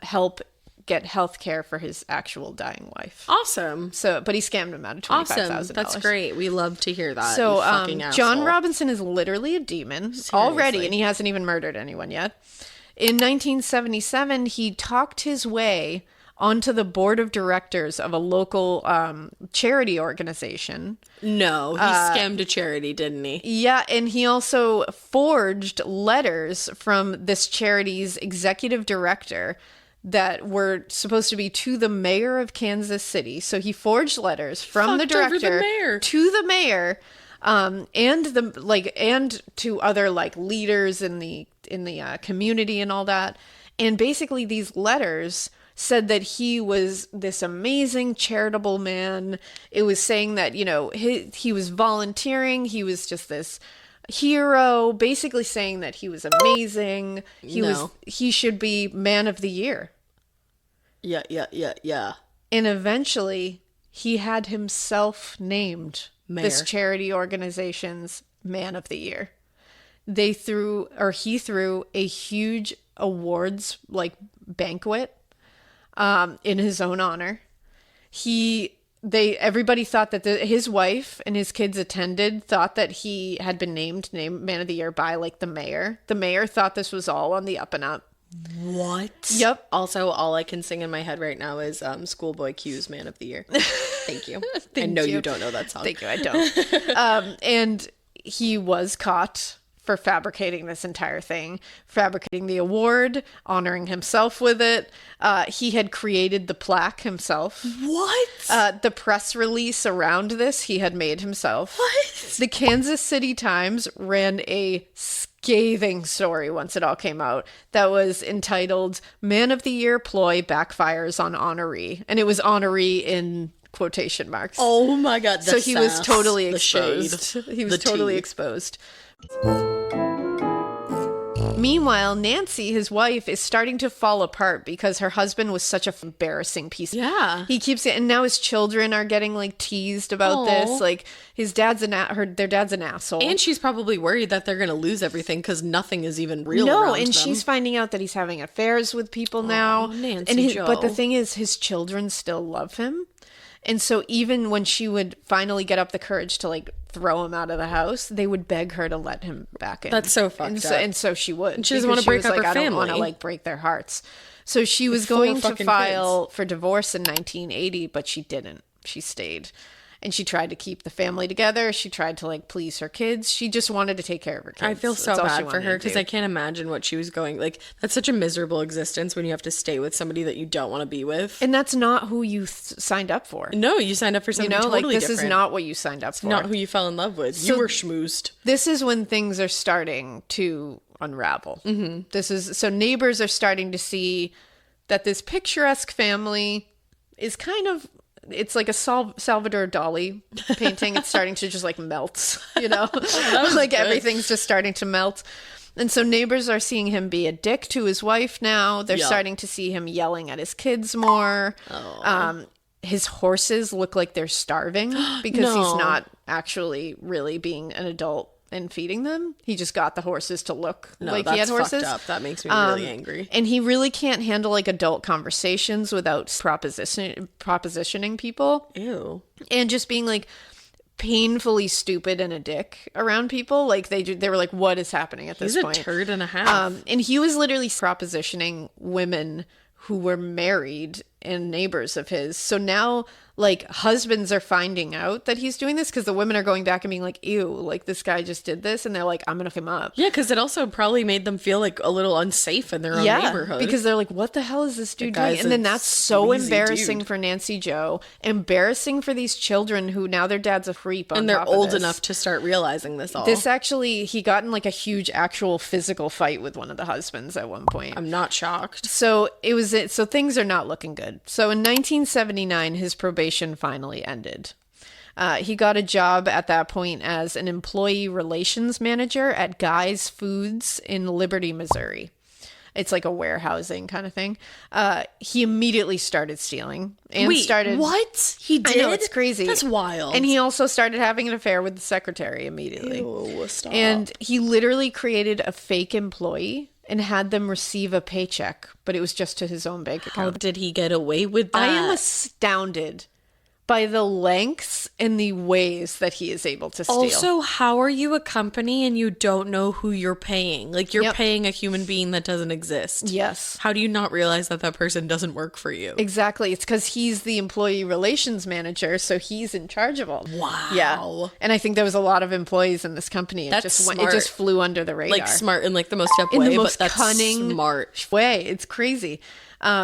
help get health care for his actual dying wife. Awesome. So, but he scammed him out of $25,000. Awesome. That's great. We love to hear that. So, fucking John Robinson is literally a demon already, and he hasn't even murdered anyone yet. In 1977, he talked his way onto the board of directors of a local charity organization. No, he scammed a charity, didn't he? Yeah, and he also forged letters from this charity's executive director that were supposed to be to the mayor of Kansas City. So he forged letters from the director to the mayor, and to other like leaders in the community and all that. And basically these letters said that he was this amazing charitable man. It was saying that, you know, he was volunteering. He was just this hero, basically saying that he was amazing. He should be man of the year. Yeah. And eventually he had himself named this charity organization's man of the year. He threw a huge awards like banquet in his own honor. Everybody thought that his wife and his kids thought that he had been named man of the year by like the mayor. The mayor thought this was all on the up and up. What? Yep. Also, all I can sing in my head right now is Schoolboy Q's Man of the Year. Thank you. I know you don't know that song. Thank you, I don't. And he was caught for fabricating this entire thing, fabricating the award, honoring himself with it. He had created the plaque himself. What? The press release around this he had made himself. What? The Kansas City Times ran a scathing story once it all came out that was entitled "Man of the Year Ploy Backfires on Honoree," and it was honoree in quotation marks. Oh my God! So he was totally the exposed. shade, He was the totally tea. exposed. Meanwhile, Nancy, his wife, is starting to fall apart because her husband was such an embarrassing piece. Yeah. He keeps it, and now his children are getting like teased about this. Like his dad's their dad's an asshole. And she's probably worried that they're going to lose everything because nothing is even real. No, around and them. she's finding out that he's having affairs with people now. Nancy Joe. But the thing is, his children still love him. And so even when she would finally get up the courage to like throw him out of the house, they would beg her to let him back in. That's so fucked up. And so she would. And she doesn't because want to break was up like, her I don't want to family. like break their hearts. So she was Four going to fucking file for divorce in 1980, but she didn't. She stayed. And she tried to keep the family together. She tried to like please her kids. She just wanted to take care of her kids. I feel so That's all she bad for wanted her to because do. I can't imagine what she was going like. That's such a miserable existence when you have to stay with somebody that you don't want to be with. And that's not who you signed up for. No, you signed up for something totally like this different. is not what you signed up for. Not who you fell in love with. So you were schmoozed. This is when things are starting to unravel. Mm-hmm. So neighbors are starting to see that this picturesque family is kind of, it's like a Salvador Dali painting. It's starting to just like melt, you know, like everything's just starting to melt. And so neighbors are seeing him be a dick to his wife now. They're starting to see him yelling at his kids more. His horses look like they're starving because he's not actually really being an adult and feeding them. He just got the horses to look like he had horses. Fucked up. That makes me really angry. And he really can't handle like adult conversations without propositioning people. Ew. And just being like painfully stupid and a dick around people. Like they were like, what is happening at this point? He's a turd and a half. And he was literally propositioning women who were married and neighbors of his. So now like husbands are finding out that he's doing this because the women are going back and being like, ew, like this guy just did this. And they're like, I'm going to hook him up. Yeah, because it also probably made them feel like a little unsafe in their own neighborhood. Because they're like, what the hell is this dude doing? guy's And then a that's so sleazy embarrassing dude. for Nancy Joe, embarrassing for these children who now their dad's a creep on and they're top of old this. enough to start realizing this all. This actually, he got in like a huge actual physical fight with one of the husbands at one point. I'm not shocked. So so things are not looking good. So in 1979, his probation finally ended. He got a job at that point as an employee relations manager at Guise Foods in Liberty, Missouri. It's like a warehousing kind of thing. He immediately started stealing and what? He did? I know, it's crazy. That's wild. And he also started having an affair with the secretary immediately. Ew, stop. And he literally created a fake employee and had them receive a paycheck, but it was just to his own bank How account. did he get away with that? I am astounded by the lengths and the ways that he is able to steal. Also, how are you a company and you don't know who you're paying? Like, you're paying a human being that doesn't exist. Yes. How do you not realize that that person doesn't work for you? Exactly. It's because he's the employee relations manager, so he's in charge of all. Wow. Yeah. And I think there was a lot of employees in this company. It That's it smart. just flew under the radar. Like, smart in, like, the most up in way, the most but that's cunning smart. way. It's crazy.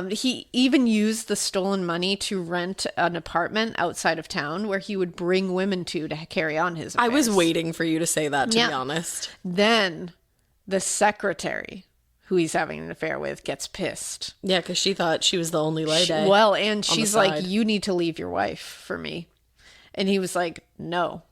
He even used the stolen money to rent an apartment outside of town where he would bring women to carry on his affairs. I was waiting for you to say that, to be honest. Then the secretary, who he's having an affair with, gets pissed. Yeah, because she thought she was the only lady. Well, and she's like, you need to leave your wife for me. And he was like, no.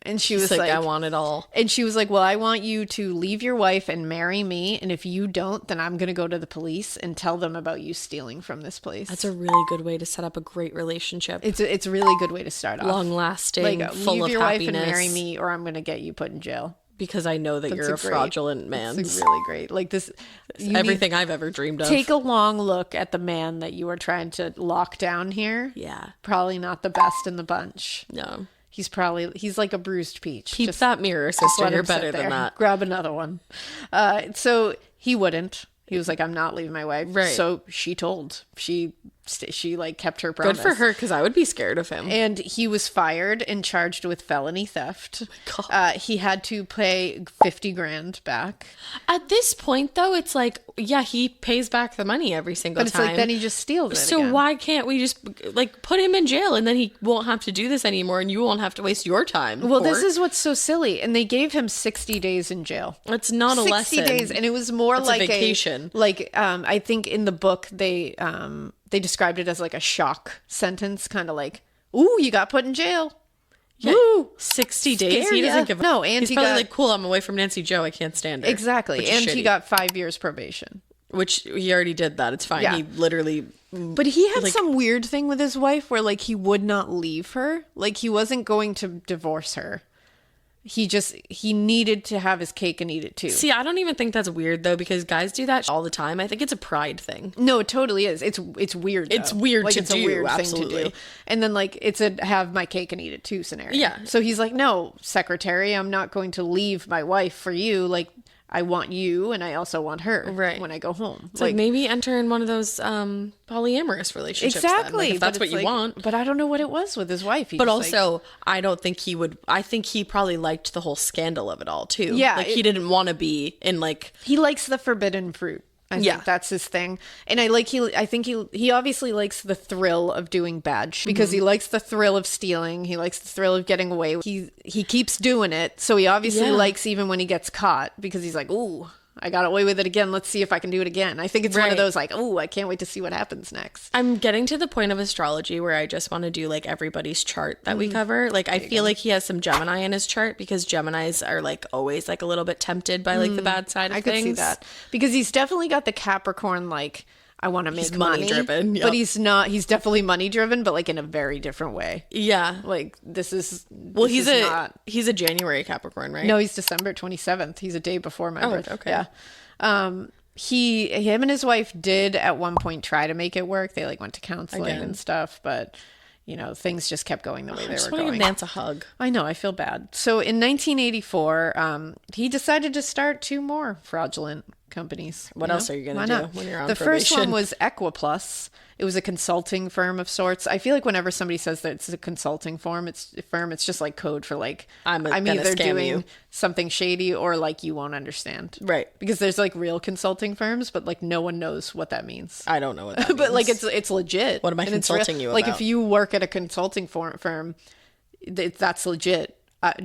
And she was like, I want it all. And she was like, well, I want you to leave your wife and marry me. And if you don't, then I'm going to go to the police and tell them about you stealing from this place. That's a really good way to set up a great relationship. It's a really good way to start off. Long lasting, like, full leave of your happiness. wife and marry me, or I'm going to get you put in jail. Because I know that you're a fraudulent man. It's really great. Like this, everything I've ever dreamed of. Take a long look at the man that you are trying to lock down here. Yeah. Probably not the best in the bunch. No. He's like a bruised peach. Keep that mirror, sister. You're better than that. Grab another one. So he wouldn't. He was like, I'm not leaving my wife. Right. So she told. She like kept her promise. Good for her, because I would be scared of him. And he was fired and charged with felony theft. Oh my God. He had to pay 50 grand back. At this point, though, it's like, yeah, he pays back the money every single time. But it's like, then he just steals it So again. why can't we just like put him in jail, and then he won't have to do this anymore, and you won't have to waste your time? Well, this is what's so silly. And they gave him 60 days in jail. It's not a 60 lesson. days. And it was more It's like a vacation. I think in the book, they described it as like a shock sentence, kind of like, ooh, you got put in jail. Yeah. Woo! 60 days. Scare He doesn't ya. give a No, and he's he probably got- like, cool, I'm away from Nancy Joe. I can't stand her. Exactly. Which is And he shitty. got 5 years probation. Which he already did that. It's fine. Yeah. He literally. But he had like- some weird thing with his wife where like he would not leave her. Like he wasn't going to divorce her. He needed to have his cake and eat it too. See, I don't even think that's weird though, because guys do that all the time. I think it's a pride thing. No, it totally is. It's weird. It's though. weird like, to it's do, a weird thing absolutely. to do. And then like it's a have my cake and eat it too scenario. Yeah. So he's like, no, secretary, I'm not going to leave my wife for you. Like I want you, and I also want her. Right. When I go home. It's like maybe enter in one of those polyamorous relationships. Exactly. Then, like, if that's but what it's you like- want. But I don't know what it was with his wife. He But just, also, I don't think he would. I think he probably liked the whole scandal of it all too. Yeah, like he didn't want to be in like. he likes the forbidden fruit. I think that's his thing. And I think he obviously likes the thrill of doing bad shit because he likes the thrill of stealing. He likes the thrill of getting away. He keeps doing it. So he obviously likes even when he gets caught because he's like, ooh, I got away with it again. Let's see if I can do it again. I think it's one of Right. those like, ooh, I can't wait to see what happens next. I'm getting to the point of astrology where I just want to do like everybody's chart that we cover. Like I feel like he has some Gemini in his chart because Geminis are like always like a little bit tempted by like the bad side of I could things. see that because he's definitely got the Capricorn like I want to make money money-driven, yep. but he's definitely money driven, but like in a very different way. Yeah. Like this is He's a January Capricorn, right? No, he's December 27th. He's a day before my birth. Okay. Yeah. Him and his wife did at one point try to make it work. They like went to counseling Again. and stuff, but you know, things just kept going the way I they just were want to going. give Nance a hug. I know, I feel bad. So in 1984, he decided to start 2 more fraudulent companies. What else are you gonna Why do not? when you're on The first one probation? was Equiplus. It was a consulting firm of sorts. I feel like whenever somebody says that it's a consulting firm, it's just like code for like I'm gonna either scam doing you. something shady or like you won't understand. Right. Because there's like real consulting firms, but like no one knows what that means. I don't know what that means. But like it's legit. What am I And it's real. consulting you Like about? if you work at a consulting firm, that's legit.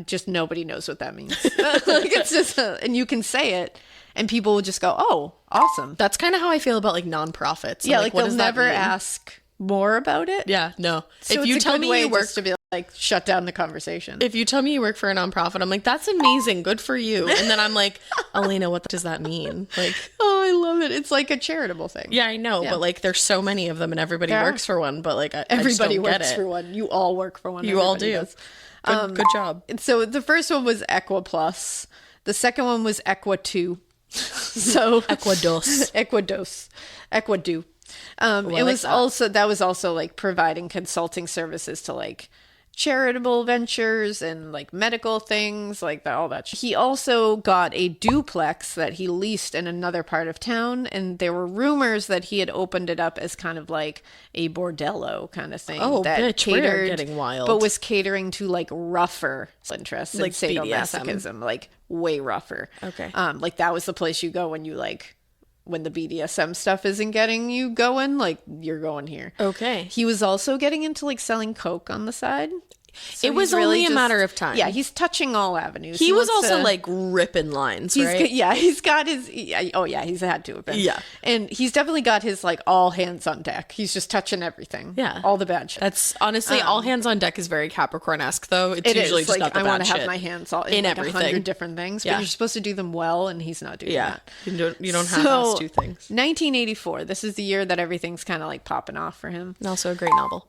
Just nobody knows what that means. Like it's just, and you can say it, and people will just go, "Oh, awesome." That's kind of how I feel about like nonprofits. I'm Yeah, like what they'll does that never mean? ask more about it. Yeah, no. So If you it's a tell good me way you work just to be like shut down the conversation. if you tell me you work for a nonprofit, I'm like, that's amazing, good for you. And then I'm like, Elena, what does that mean? Like, Oh, I love it. It's like a charitable thing. yeah, I know, Yeah. but like, there's so many of them, and everybody There are. works for one. But like, I just Everybody don't get works it. for one. You all work for one. You all Everybody do. does. Good job. So the first one was Equiplus. The second one was Equa2. So Equidos. Equidu. It like was that. that was also like providing consulting services to like charitable ventures and like medical things like that, all that. He also got a duplex that he leased in another part of town, and there were rumors that he had opened it up as kind of like a bordello kind of thing. Oh, that bitch, we're getting wild. but was catering to like rougher interests, Like like BDSM. sadomasochism, like way rougher. Okay. Like that was the place you go when you like when the BDSM stuff isn't getting you going, like you're going here. Okay. He was also getting into like selling coke on the side. So it was he's really only a just- matter of time. Yeah, he's touching all avenues. He was wants also to- like ripping lines, He's right? he's got his. He's had to have been. Yeah. And he's definitely got his like all hands on deck. He's just touching everything. Yeah. All the bad shit. That's honestly all hands on deck is very Capricorn-esque, though. It's It usually is, just like, not the I bad want to have shit. my hands all in in like everything. 100 different things, but Yeah. you're supposed to do them well, and he's not doing Yeah, that. you don't have those two things. 1984. This is the year that everything's kind of like popping off for him. And also a great novel.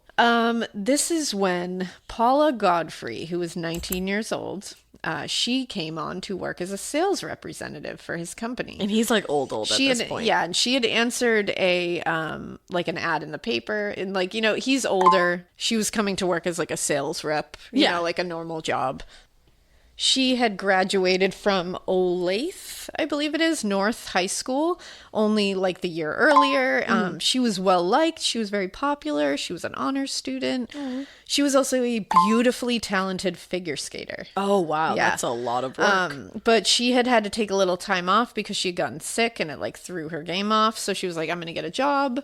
This is when Paula Godfrey, who was 19 years old, she came on to work as a sales representative for his company. And he's like old at this point. Yeah, and she had answered a like an ad in the paper, and like, you know, he's older. She was coming to work as like a sales rep, you know, like a normal job. She had graduated from Olathe, I believe it is, North High School, only like the year earlier. She was well liked. She was very popular. She was an honors student. She was also a beautifully talented figure skater. Oh, wow. Yeah. That's a lot of work. But she had to take a little time off because she had gotten sick, and it like threw her game off. So she was like, I'm going to get a job.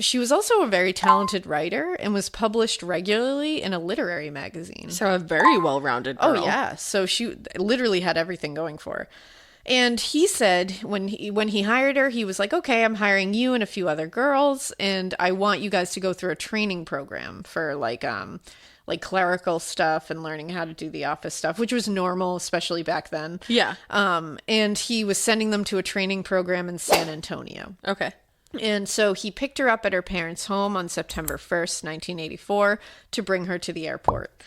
She was also a very talented writer and was published regularly in a literary magazine. So a very well-rounded girl. Oh, yeah. So she literally had everything going for her. And he said when he hired her, he was like, okay, I'm hiring you and a few other girls, and I want you guys to go through a training program for like clerical stuff and learning how to do the office stuff, which was normal, especially back then. Yeah. And he was sending them to a training program in San Antonio. Okay. And so he picked her up at her parents' home on September 1st, 1984, to bring her to the airport.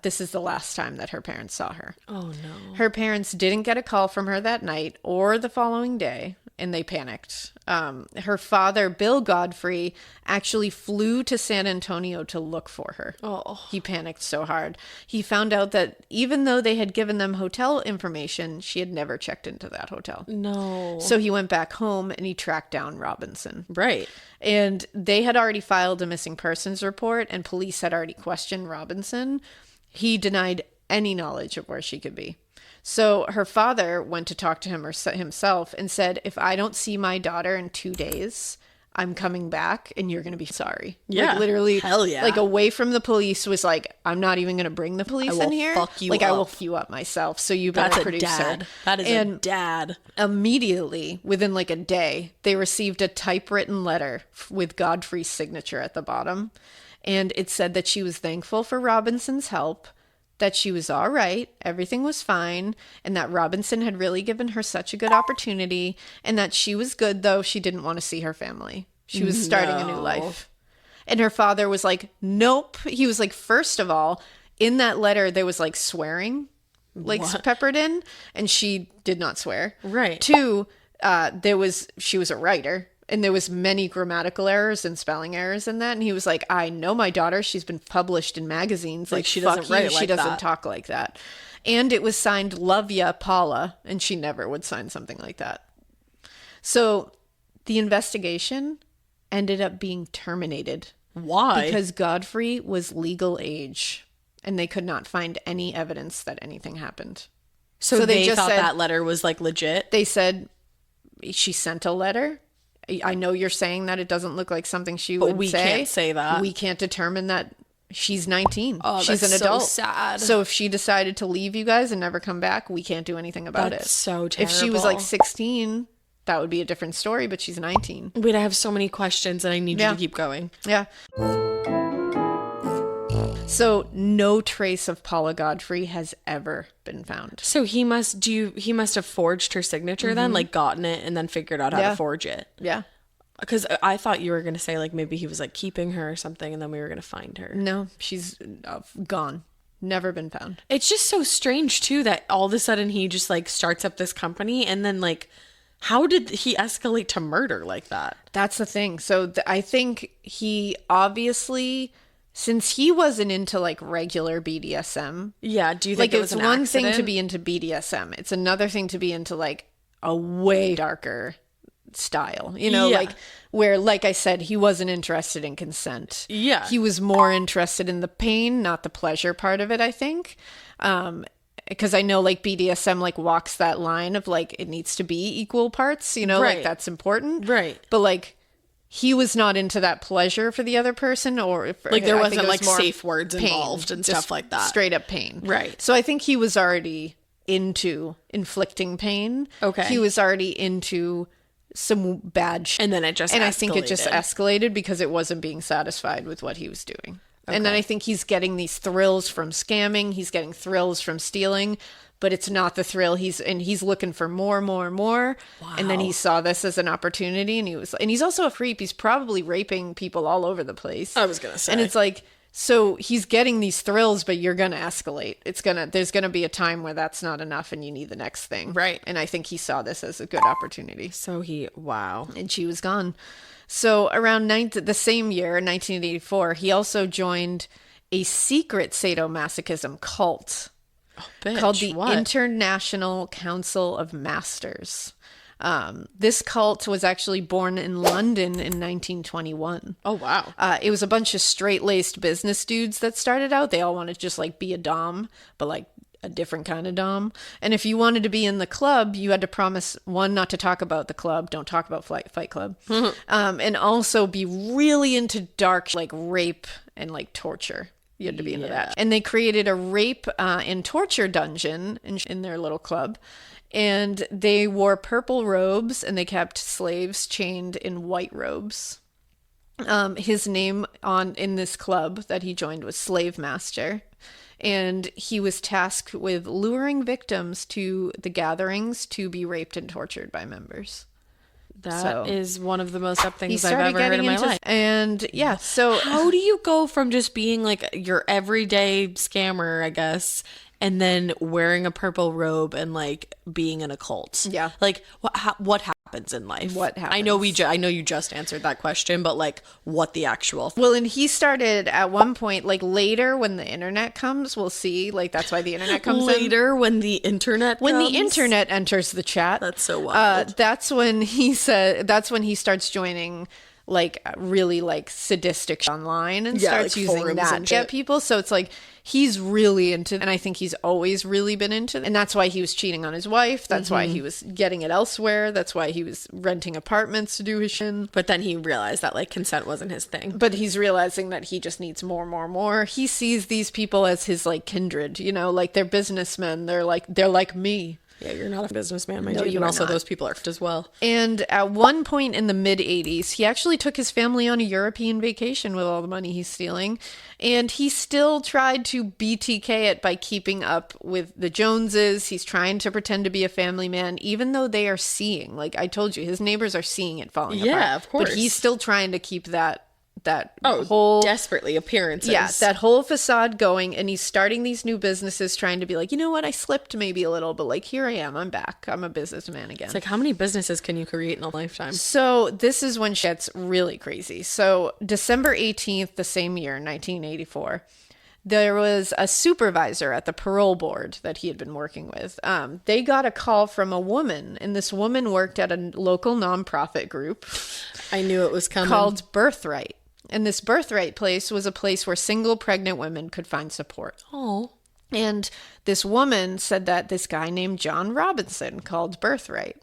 This is the last time that her parents saw her. Oh, no. Her parents didn't get a call from her that night or the following day, and they panicked. Her father, Bill Godfrey, actually flew to San Antonio to look for her. Oh. He panicked so hard. He found out that even though they had given them hotel information, she had never checked into that hotel. No. So he went back home and he tracked down Robinson. Right. And they had already filed a missing persons report, and police had already questioned Robinson. He denied any knowledge of where she could be. So her father went to talk to him himself and said, if I don't see my daughter in 2 days, I'm coming back and you're going to be sorry. Yeah. Like, literally, Hell yeah. like away from the police, was like, I'm not even going to bring the police will in here. fuck you like, I will up. fuck you up myself. So you better That's a produce dad. her. That is a dad. Immediately, within like a day, they received a typewritten letter with Godfrey's signature at the bottom. And it said that she was thankful for Robinson's help, that she was all right, everything was fine, and that Robinson had really given her such a good opportunity, and that she was good, though she didn't want to see her family. She was starting a new life. And her father was like, nope. He was like, first of all, in that letter, there was like swearing, like peppered in, and she did not swear. Right. Two, she was a writer, and there was many grammatical errors and spelling errors in that. And he was like, I know my daughter. She's been published in magazines. Like, she fuck doesn't you. write She like doesn't that. talk like that. And it was signed Love Ya, Paula, and she never would sign something like that. So the investigation ended up being terminated. Why? Because Godfrey was legal age, and they could not find any evidence that anything happened. so they just thought said- that letter was like legit? They said she sent a letter. I know you're saying that it doesn't look like something she would we say. can't say that. We can't determine that. She's 19. Oh, she's that's an so adult. sad. So if she decided to leave you guys and never come back, we can't do anything about That's it. so If she was like terrible. 16, that would be a different story, but she's 19. Wait, I have so many questions and I need you Yeah. to keep going. Yeah. So no trace of Paula Godfrey has ever been found. So he must have forged her signature then, like gotten it and then figured out how Yeah. to forge it. Yeah. Because I thought you were going to say like maybe he was like keeping her or something and then we were going to find her. No, she's gone. Never been found. It's just so strange too that all of a sudden he just like starts up this company and then like how did he escalate to murder like that? That's the thing. So I think he obviously, since he wasn't into like regular BDSM, Yeah, do you think like it was it's an one thing to accident? be into BDSM. It's another thing to be into like a way darker style, you know, Yeah. like where, like I said, he wasn't interested in consent. Yeah. He was more interested in the pain, not the pleasure part of it, I think. Because I know like BDSM like walks that line of like it needs to be equal parts, you know, Right. like that's important. Right. But like he was not into that pleasure for the other person, or Like there I think wasn't it was like more safe words pain, involved and just stuff like that. Straight up pain. Right. So I think he was already into inflicting pain. Okay. He was already into some bad shit. And then it just I think it just escalated. escalated because it wasn't being satisfied with what he was doing. And then I think he's getting these thrills from scamming. He's getting thrills from stealing, but it's not the thrill. He's looking for more. Wow. And then he saw this as an opportunity, and he's also a creep. He's probably raping people all over the place. I was gonna say. And it's like, so he's getting these thrills, but you're gonna escalate. There's gonna be a time where that's not enough, and you need the next thing. Right. And I think he saw this as a good opportunity. So wow. And she was gone. So around the same year, 1984, he also joined a secret sadomasochism cult called the International Council of Masters. This cult was actually born in London in 1921. Oh, wow. It was a bunch of straight-laced business dudes that started out. They all wanted to just like be a dom, but like a different kind of dom. And if you wanted to be in the club, you had to promise, one, not to talk about the club, don't talk about Fight Club, and also be really into dark like rape and like torture. You had to be into that. And they created a rape and torture dungeon in their little club. And they wore purple robes, and they kept slaves chained in white robes. His name in this club that he joined was Slave Master. And he was tasked with luring victims to the gatherings to be raped and tortured by members. That is one of the most up things I've ever heard in my life. And yeah, so how do you go from just being like your everyday scammer, I guess, and then wearing a purple robe and like being in a cult? Yeah. Like what happens in life? What happens? I know you just answered that question, but like what the actual Well, and he started at one point, like later when the internet comes, we'll see, like that's why the internet comes later when the internet when comes? the internet enters the chat. That's so wild. That's when he starts joining like really like sadistic online and starts like using that and to get shit. people. So it's like he's really into, and I think he's always really been into, and that's why he was cheating on his wife. That's why he was getting it elsewhere. That's why he was renting apartments to do his shit. But then he realized that like consent wasn't his thing. But he's realizing that he just needs more. He sees these people as his like kindred, you know, like they're businessmen. They're like me. Yeah, you're not a businessman, my No, dude. you And are also not. those people are as well. And at one point in the mid-'80s, he actually took his family on a European vacation with all the money he's stealing. And he still tried to BTK it by keeping up with the Joneses. He's trying to pretend to be a family man, even though they are seeing, like I told you, his neighbors are seeing it falling apart. Yeah, of course. But he's still trying to keep that Oh, whole desperately appearances. Yeah, that whole facade going, and he's starting these new businesses trying to be like, you know what, I slipped maybe a little, but like here I am, I'm back, I'm a businessman again. It's like, how many businesses can you create in a lifetime? So this is when shit's really crazy. So December 18th, the same year, 1984, there was a supervisor at the parole board that he had been working with. They got a call from a woman, and this woman worked at a local nonprofit group. I knew it was coming. Called Birthright. And this Birthright place was a place where single pregnant women could find support. Oh. And this woman said that this guy named John Robinson called Birthright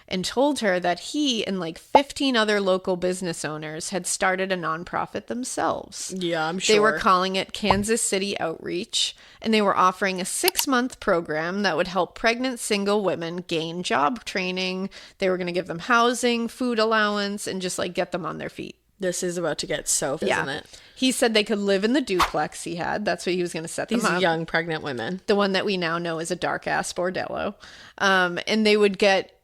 and told her that he and like 15 other local business owners had started a nonprofit themselves. Yeah, I'm sure. They were calling it Kansas City Outreach, and they were offering a 6-month program that would help pregnant single women gain job training. They were going to give them housing, food allowance, and just like get them on their feet. This is about to get so, isn't it? He said they could live in the duplex he had. That's what he was going to set them up. These young pregnant women. The one that we now know is a dark-ass bordello. And they would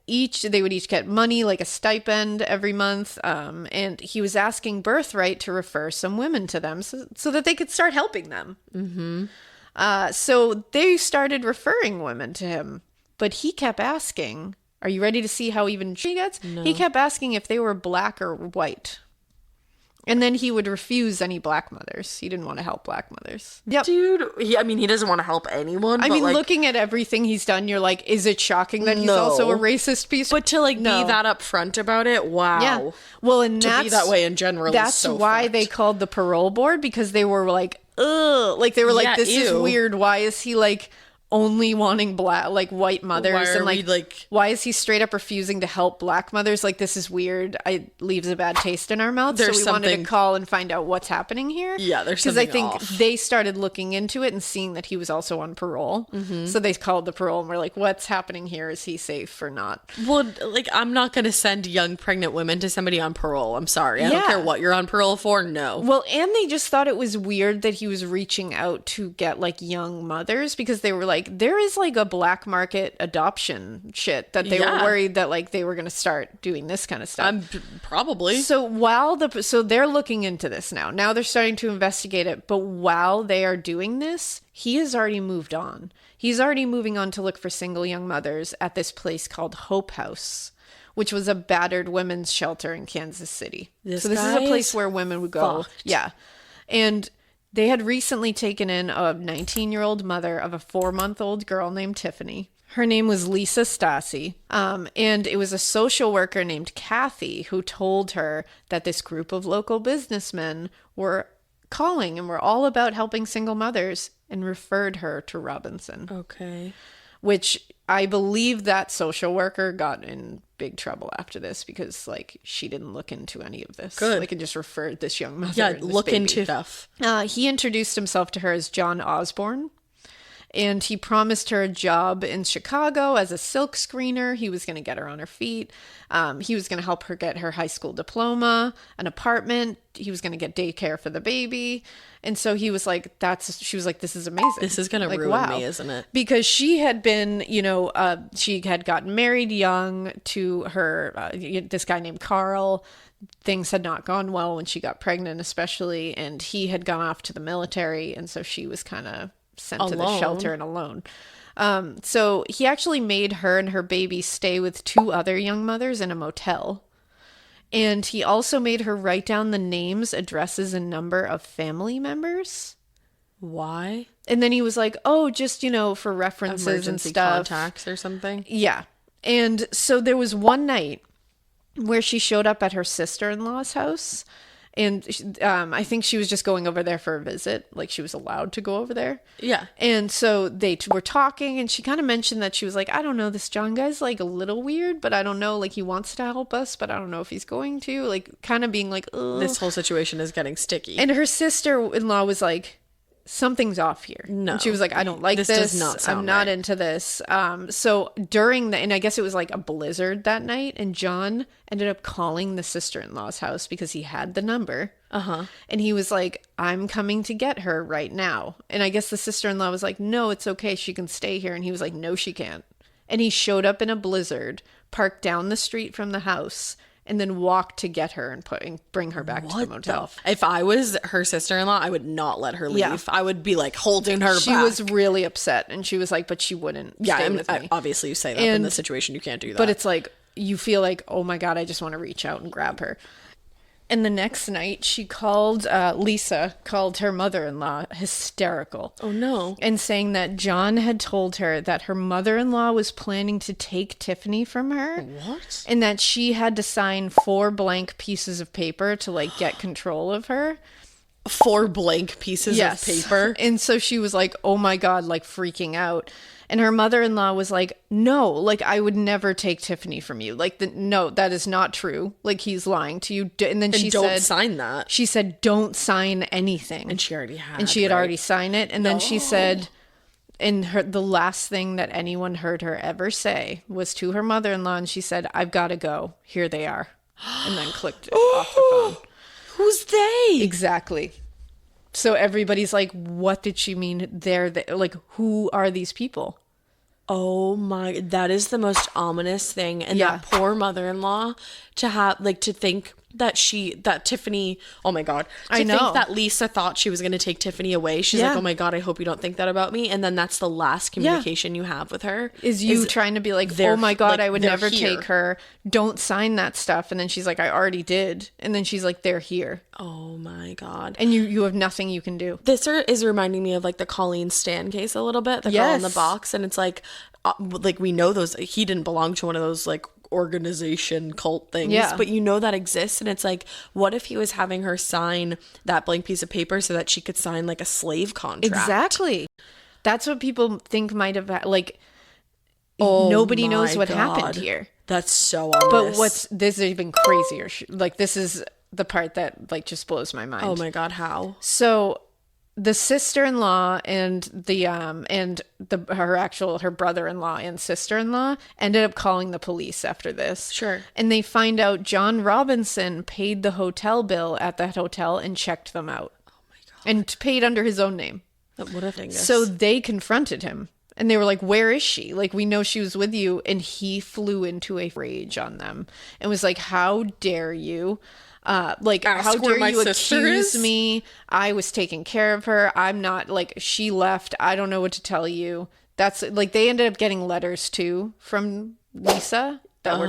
each get money, like a stipend every month. And he was asking Birthright to refer some women to them so that they could start helping them. Mm-hmm. So they started referring women to him. But he kept asking, are you ready to see how even she gets? No. He kept asking if they were black or white. And then he would refuse any black mothers. He didn't want to help black mothers. Yep. Dude, he doesn't want to help anyone. I mean, looking at everything he's done, you're like, is it shocking that he's also a racist piece? But to be that upfront about it, wow. Yeah. Well, and to be that way in general that's is so why fucked. they called the parole board, because they were like, ugh. Like, they were like, this is weird. Why is he like only wanting black, like white mothers, Why are and we, like- why is he straight up refusing to help black mothers? Like, this is weird. It leaves a bad taste in our mouth. So There's we wanted to something- call and find out what's happening here. Yeah, there's because I something think off. they started looking into it and seeing that he was also on parole. So they called the parole and were like, "What's happening here? Is he safe or not?" Well, like, I'm not going to send young pregnant women to somebody on parole. I'm sorry. I don't Yeah. care what you're on parole for. No. Well, and they just thought it was weird that he was reaching out to get like young mothers, because they were like, there is like a black market adoption shit that they were Yeah. worried that like they were going to start doing this kind of stuff. Probably. So so they're looking into this now. Now they're starting to investigate it. But while they are doing this, he has already moved on. He's already moving on to look for single young mothers at this place called Hope House, which was a battered women's shelter in Kansas City. This So this is guy a place is where women would go. fucked. Yeah. And they had recently taken in a 19-year-old mother of a 4-month-old girl named Tiffany. Her name was Lisa Stassi. And it was a social worker named Kathy who told her that this group of local businessmen were calling and were all about helping single mothers, and referred her to Robinson. Okay. Which I believe that social worker got in big trouble after this, because like she didn't look into any of this. Good. Like, and just referred this young mother. Yeah, and this look baby. into stuff. He introduced himself to her as John Osborne, and he promised her a job in Chicago as a silk screener. He was going to get her on her feet. He was going to help her get her high school diploma, an apartment. He was going to get daycare for the baby. And so he was like, she was like, this is amazing. This is going to Like, ruin wow. me, isn't it? Because she had been, she had gotten married young to her, this guy named Carl. Things had not gone well when she got pregnant, especially. And he had gone off to the military. And so she was kind of sent to the Alone. shelter and alone. So he actually made her and her baby stay with 2 other young mothers in a motel. And he also made her write down the names, addresses, and number of family members. Why? And then he was like, oh, just, for references and Emergency stuff. contacts or something? Yeah. And so there was one night where she showed up at her sister-in-law's house. And I think she was just going over there for a visit. Like, she was allowed to go over there. Yeah. And so they were talking, and she kind of mentioned that she was like, I don't know, this John guy's like a little weird, but I don't know, like, he wants to help us, but I don't know if he's going to. Like, kind of being like, ugh. This whole situation is getting sticky. And her sister-in-law was like, something's off here. No. And she was like, I don't like this. This does not sound I'm not right. into this. So during and I guess it was like a blizzard that night, and John ended up calling the sister-in-law's house because he had the number. Uh-huh. And he was like, I'm coming to get her right now. And I guess the sister-in-law was like, no, it's okay. She can stay here. And he was like, no, she can't. And he showed up in a blizzard, parked down the street from the house, and then walked to get her and bring her back to the motel. If I was her sister-in-law, I would not let her leave. Yeah. I would be like holding her She back. was really upset, and she was like, but she wouldn't stay with me. Obviously you say that, but in this situation you can't do that. But it's like, you feel like, oh my God, I just want to reach out and grab her. And the next night, she called, Lisa called her mother-in-law hysterical. Oh no. And saying that John had told her that her mother-in-law was planning to take Tiffany from her. What? And that she had to sign 4 blank pieces of paper to like get control of her. 4 blank pieces of paper. And so she was like, oh my God, like freaking out. And her mother-in-law was like, no, like I would never take Tiffany from you. Like, no, that is not true. Like, he's lying to you. And then she don't said, sign that. She said, don't sign anything. And she already had. And she had right? already signed it. And then she said, and the last thing that anyone heard her ever say was to her mother-in-law. And she said, I've got to go. Here they are. And then clicked it off the phone. Who's they? Exactly. So everybody's like, what did she mean? Like, who are these people? Oh my, that is the most ominous thing. And Yeah. that poor mother-in-law to have, like, to think that Tiffany, oh my God, to I know. think that Lisa thought she was going to take Tiffany away. She's Yeah. like, oh my God, I hope you don't think that about me. And then that's the last communication you have with her. Is you trying to be like, they're- oh my God, like, I would they're never here. take her. Don't sign that stuff. And then she's like, I already did. And then she's like, they're here. Oh my God. And you have nothing you can do. This is reminding me of like the Colleen Stan case a little bit, the girl in the Yes. box. And it's like we know those, he didn't belong to one of those like organization cult things, Yeah. but you know that exists. And it's like, what if he was having her sign that blank piece of paper so that she could sign like a slave contract? Exactly. That's what people think might have, like, Oh nobody knows my what God. happened here. That's so ominous. But this is even crazier. Like, this is the part that, like, just blows my mind. Oh my God, how? So the sister-in-law and her brother-in-law and sister-in-law ended up calling the police after this. Sure. And they find out John Robinson paid the hotel bill at that hotel and checked them out. Oh my God. And paid under his own name. What a dingus. So they confronted him. And they were like, where is she? Like, we know she was with you. And he flew into a rage on them and was like, how dare you? Like, Ask how where dare my you sister accuse is? me? I was taking care of her. I'm not, like, she left. I don't know what to tell you. That's, like, they ended up getting letters, too, from Lisa that were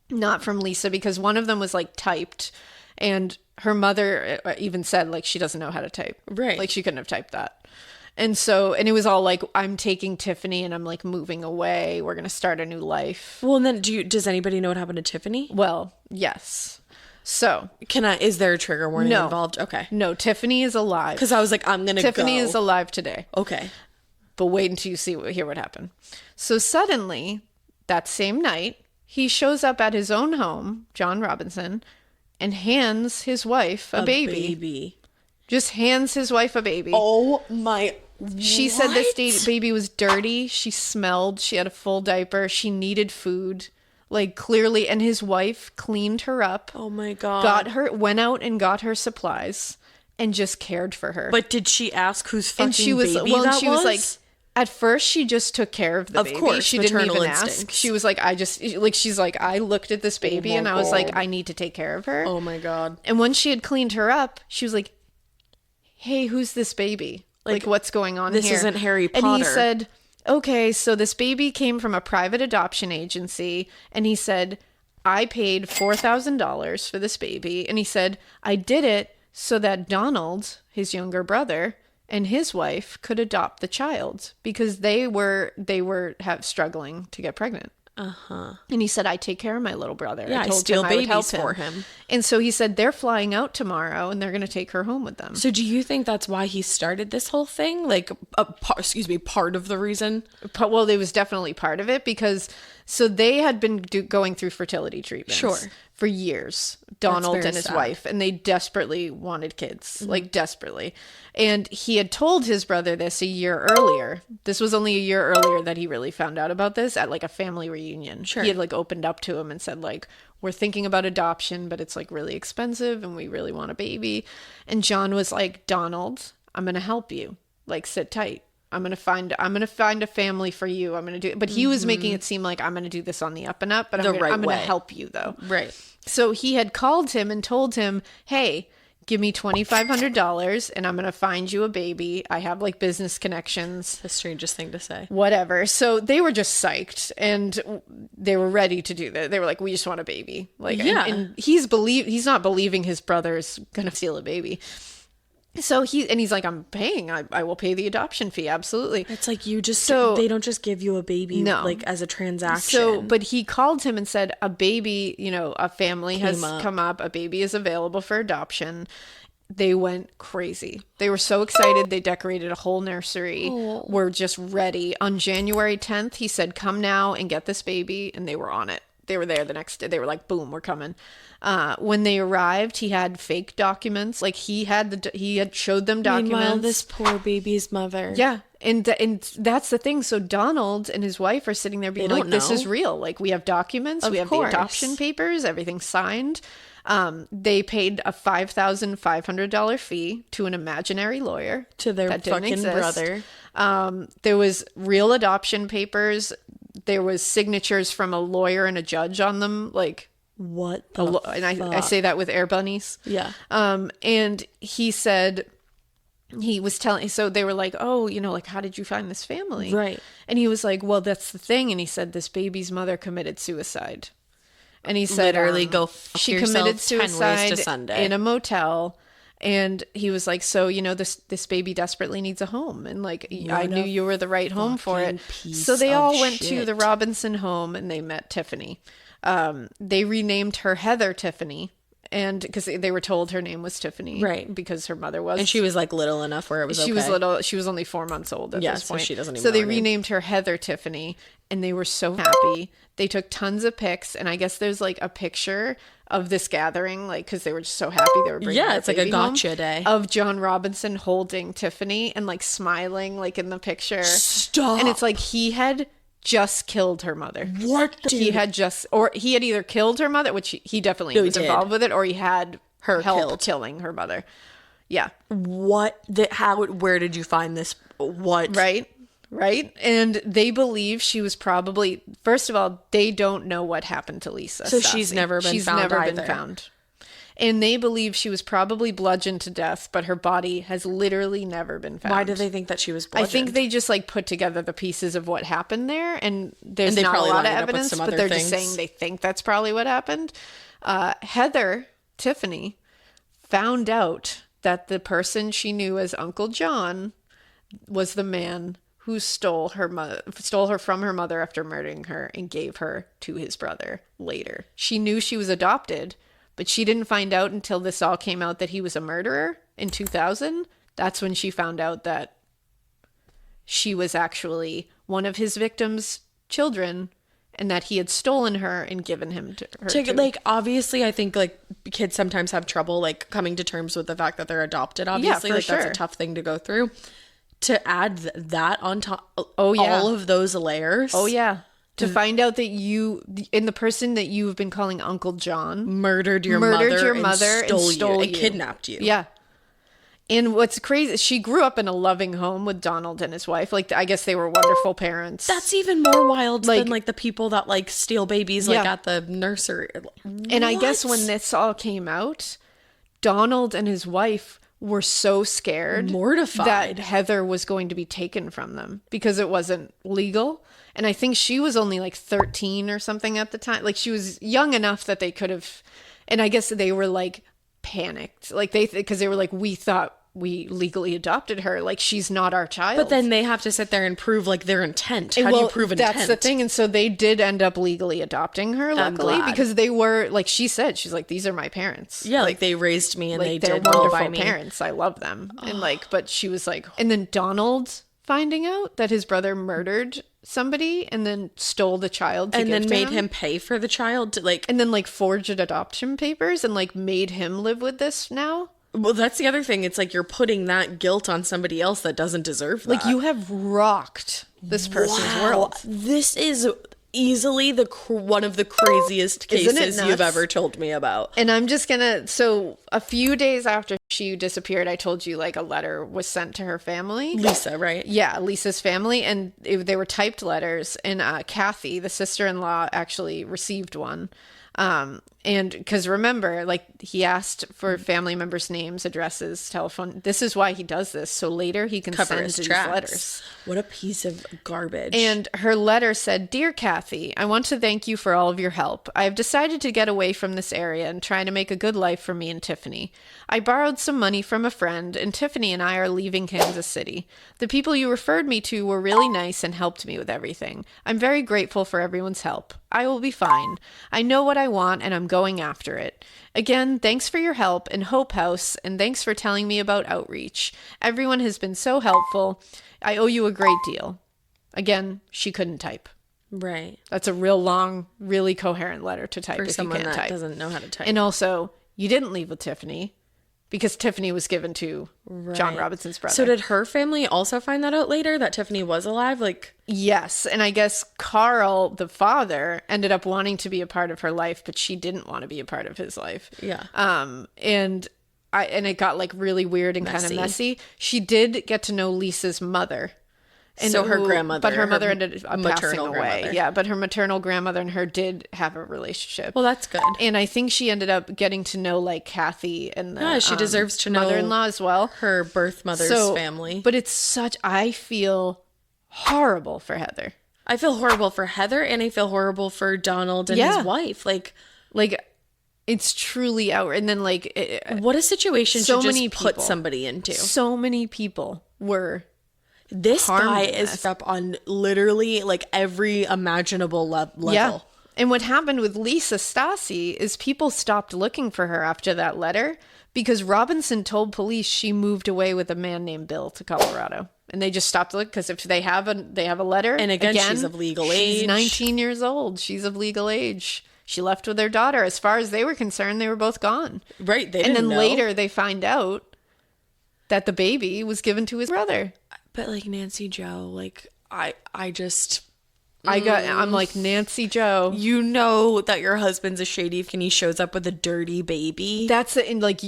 not from Lisa, because one of them was, like, typed. And her mother even said, like, she doesn't know how to type. Right. Like, she couldn't have typed that. And so, and it was all like, I'm taking Tiffany and I'm like moving away. We're going to start a new life. Well, and then does anybody know what happened to Tiffany? Well, yes. So, Is there a trigger warning No. involved? Okay. no, Tiffany is alive. Because I was like, I'm going to go. Tiffany is alive today. Okay. But wait until you hear what happened. So suddenly, that same night, he shows up at his own home, John Robinson, and hands his wife a baby. Just hands his wife a baby. Oh my. She said this baby was dirty. She smelled. She had a full diaper. She needed food. Like, clearly. And his wife cleaned her up. Oh my God. Went out and got her supplies and just cared for her. But did she ask whose fucking and she was, baby well, that and she was like, at first she just took care of the Of baby. course, She didn't maternal even ask. instincts. She was like, she's like, I looked at this baby my and I was like, God. I need to take care of her. Oh my God. And when she had cleaned her up, she was like, hey, who's this baby? Like, what's going on this here? isn't Harry And he Potter. said, okay, so this baby came from a private adoption agency. And he said, I paid $4,000 for this baby. And he said, I did it so that Donald, his younger brother, and his wife could adopt the child because they were struggling to get pregnant. And he said, I take care of my little brother. Yeah, I told steal him I would babies help for him. And so he said, they're flying out tomorrow and they're going to take her home with them. So do you think that's why he started this whole thing? Like, part of the reason? Well, it was definitely part of it because so they had been going through fertility treatments Sure. for years, Donald very and his sad. wife, and they desperately wanted kids, like desperately. And he had told his brother this a year earlier. This was only a year earlier that he really found out about this at like a family reunion. Sure. He had like opened up to him and said like, we're thinking about adoption, but it's like really expensive and we really want a baby. And John was like, Donald, I'm going to help you. Like, sit tight. I'm going to find a family for you. I'm going to do it. But he was making it seem like I'm going to do this on the up and up, but I'm going to help you though. Right. So he had called him and told him, hey, give me $2,500 and I'm going to find you a baby. I have like business connections. The strangest thing to say. Whatever. So they were just psyched and they were ready to do that. They were like, we just want a baby. Like, Yeah. and he's not believing his brother's going to steal a baby. So he's like, I'm paying. I will pay the adoption fee. Absolutely. It's like they don't just give you a baby like as a transaction. So, but he called him and said, a baby, a family has up. come up. A baby is available for adoption. They went crazy. They were so excited. They decorated a whole nursery. We're just ready. On January 10th, he said, come now and get this baby. And they were on it. They were there the next day. They were like, boom, we're coming. When they arrived, he had fake documents. Like he had showed them documents. Meanwhile, this poor baby's mother. Yeah. And that's the thing. So Donald and his wife are sitting there being They like, don't this know. is real. Like we have documents. Of We have course. the adoption papers. Everything's signed. They paid a $5,500 fee to an imaginary lawyer. To their that didn't fucking exist. brother. There was real adoption papers. There was signatures from a lawyer and a judge on them. Like, What and I say that with air bunnies. Yeah. And he said he was telling, so they were like, oh, like, how did you find this family? Right. And he was like, well, that's the thing. And he said, this baby's mother committed suicide. And he said, Literally go fuck she yourself committed 10 ways to suicide Sunday. in a motel. And he was like, so, this baby desperately needs a home. And like, I knew you were the right home for it. piece So they all of went to shit. the Robinson home and they met Tiffany. They renamed her Heather Tiffany. and because they were told her name was Tiffany, Right. because her mother was, And she was like little enough where it was she was okay. little. She was only 4 months old at Yeah, this so point. she doesn't even So know they her name. renamed her Heather Tiffany, and they were so happy. They took tons of pics, and I guess there's like a picture of this gathering, like because they were just so happy they were bringing Yeah, their it's like a baby home, gotcha day. of John Robinson holding Tiffany and like smiling, like in the picture. Stop. And it's like he had just killed her mother. What? He had either killed her mother, which he definitely No, he was did. involved with it, or he had Her help killed. killing her mother. Yeah. What? Where did you find this? What? Right. And they believe she was probably, first of all, they don't know what happened to Lisa. So she's never been found never been either. found. And they believe she was probably bludgeoned to death, but her body has literally never been found. Why do they think that she was I bludgeoned? think they just like put together the pieces of what happened there, and there's And they not a probably lot of lined it up with evidence, some but other they're things. just saying they think that's probably what happened. Heather Tiffany found out that the person she knew as Uncle John was the man who stole her from her mother after murdering her and gave her to his brother later. She knew she was adopted, but she didn't find out until this all came out that he was a murderer in 2000. That's when she found out that she was actually one of his victims' children and that he had stolen her and given him to her. Like, obviously, I think like kids sometimes have trouble like coming to terms with the fact that they're adopted. Obviously, for like that's sure. a tough thing to go through. To add that on top, yeah. all of those layers. Oh yeah. To find out that the person that you've been calling Uncle John murdered your mother and stole you and kidnapped you. Yeah. And what's crazy, she grew up in a loving home with Donald and his wife. Like, I guess they were wonderful parents. That's even more wild than like the people that like steal babies like Yeah. at the nursery. And I guess when this all came out, Donald and his wife were so scared, Mortified. that Heather was going to be taken from them because it wasn't legal. And I think she was only like 13 or something at the time. Like she was young enough that they could have, and I guess they were like panicked. Like because they were like, we thought we legally adopted her. Like she's not our child. But then they have to sit there and prove like their intent. How do you prove intent? That's the thing. And so they did end up legally adopting her, I'm luckily, glad. because they were, like she said, she's like, these are my parents. Yeah, like they raised me and Like they they're did well wonderful by me. parents. I love them. And like, but she was like, and then Donald finding out that his brother murdered somebody and then stole the child to And give then to made him pay for the child to like. and then like forged adoption papers and like made him live with this now. Well, that's the other thing. It's like you're putting that guilt on somebody else that doesn't deserve that. Like you have rocked this person's world. This is easily one of the craziest Isn't it cases you've nuts? ever told me about. And I'm just gonna, so a few days after she disappeared, I told you like a letter was sent to her family. Lisa, right? Yeah, Lisa's family. And they were typed letters. And Kathy, the sister-in-law, actually received one. And because remember, like he asked for family members' names, addresses, telephone. This is why he does this. So later he can Cover send his these tracks. letters. What a piece of garbage. And her letter said, "Dear Kathy, I want to thank you for all of your help. I have decided to get away from this area and try to make a good life for me and Tiffany. I borrowed some money from a friend, and Tiffany and I are leaving Kansas City. The people you referred me to were really nice and helped me with everything. I'm very grateful for everyone's help. I will be fine. I know what I want, and I'm going after it. Again, thanks for your help in Hope House, and thanks for telling me about outreach. Everyone has been so helpful. I owe you a great deal." Again, she couldn't type. right. That's a real long, really coherent letter to type For if you someone can't that type. doesn't know how to type. And also, you didn't leave with Tiffany because Tiffany was given to John Right. Robinson's brother. So did her family also find that out later that Tiffany was alive? Like, Yes, and I guess Carl, the father, ended up wanting to be a part of her life, but she didn't want to be a part of his life. Yeah. And it got like really weird and kind of Messy. messy. She did get to know Lisa's mother. And So her grandmother, but her mother her ended up passing maternal away. grandmother. Yeah, but her maternal grandmother and her did have a relationship. well, that's good. And I think she ended up getting to know like Kathy and the Yeah, she deserves to know mother-in-law as well. Her birth mother's family. But it's such, I feel horrible for Heather. I feel horrible for Heather and I feel horrible for Donald and Yeah. his wife. Like, It's truly out. And then like what a situation So to just many put people. somebody into. so many people were This harmed guy in is this. up on literally like every imaginable level. Yeah. And what happened with Lisa Stasi is people stopped looking for her after that letter because Robinson told police she moved away with a man named Bill to Colorado. And they just stopped looking because if they have a letter, and again, she's of legal age. She's 19 years old. She's of legal age. She left with her daughter. As far as they were concerned, they were both gone. Right. And then later they find out that the baby was given to his brother. But like Nancy Joe, like I'm like, Nancy Joe. You know that your husband's a shady if he shows up with a dirty baby. That's it. And like,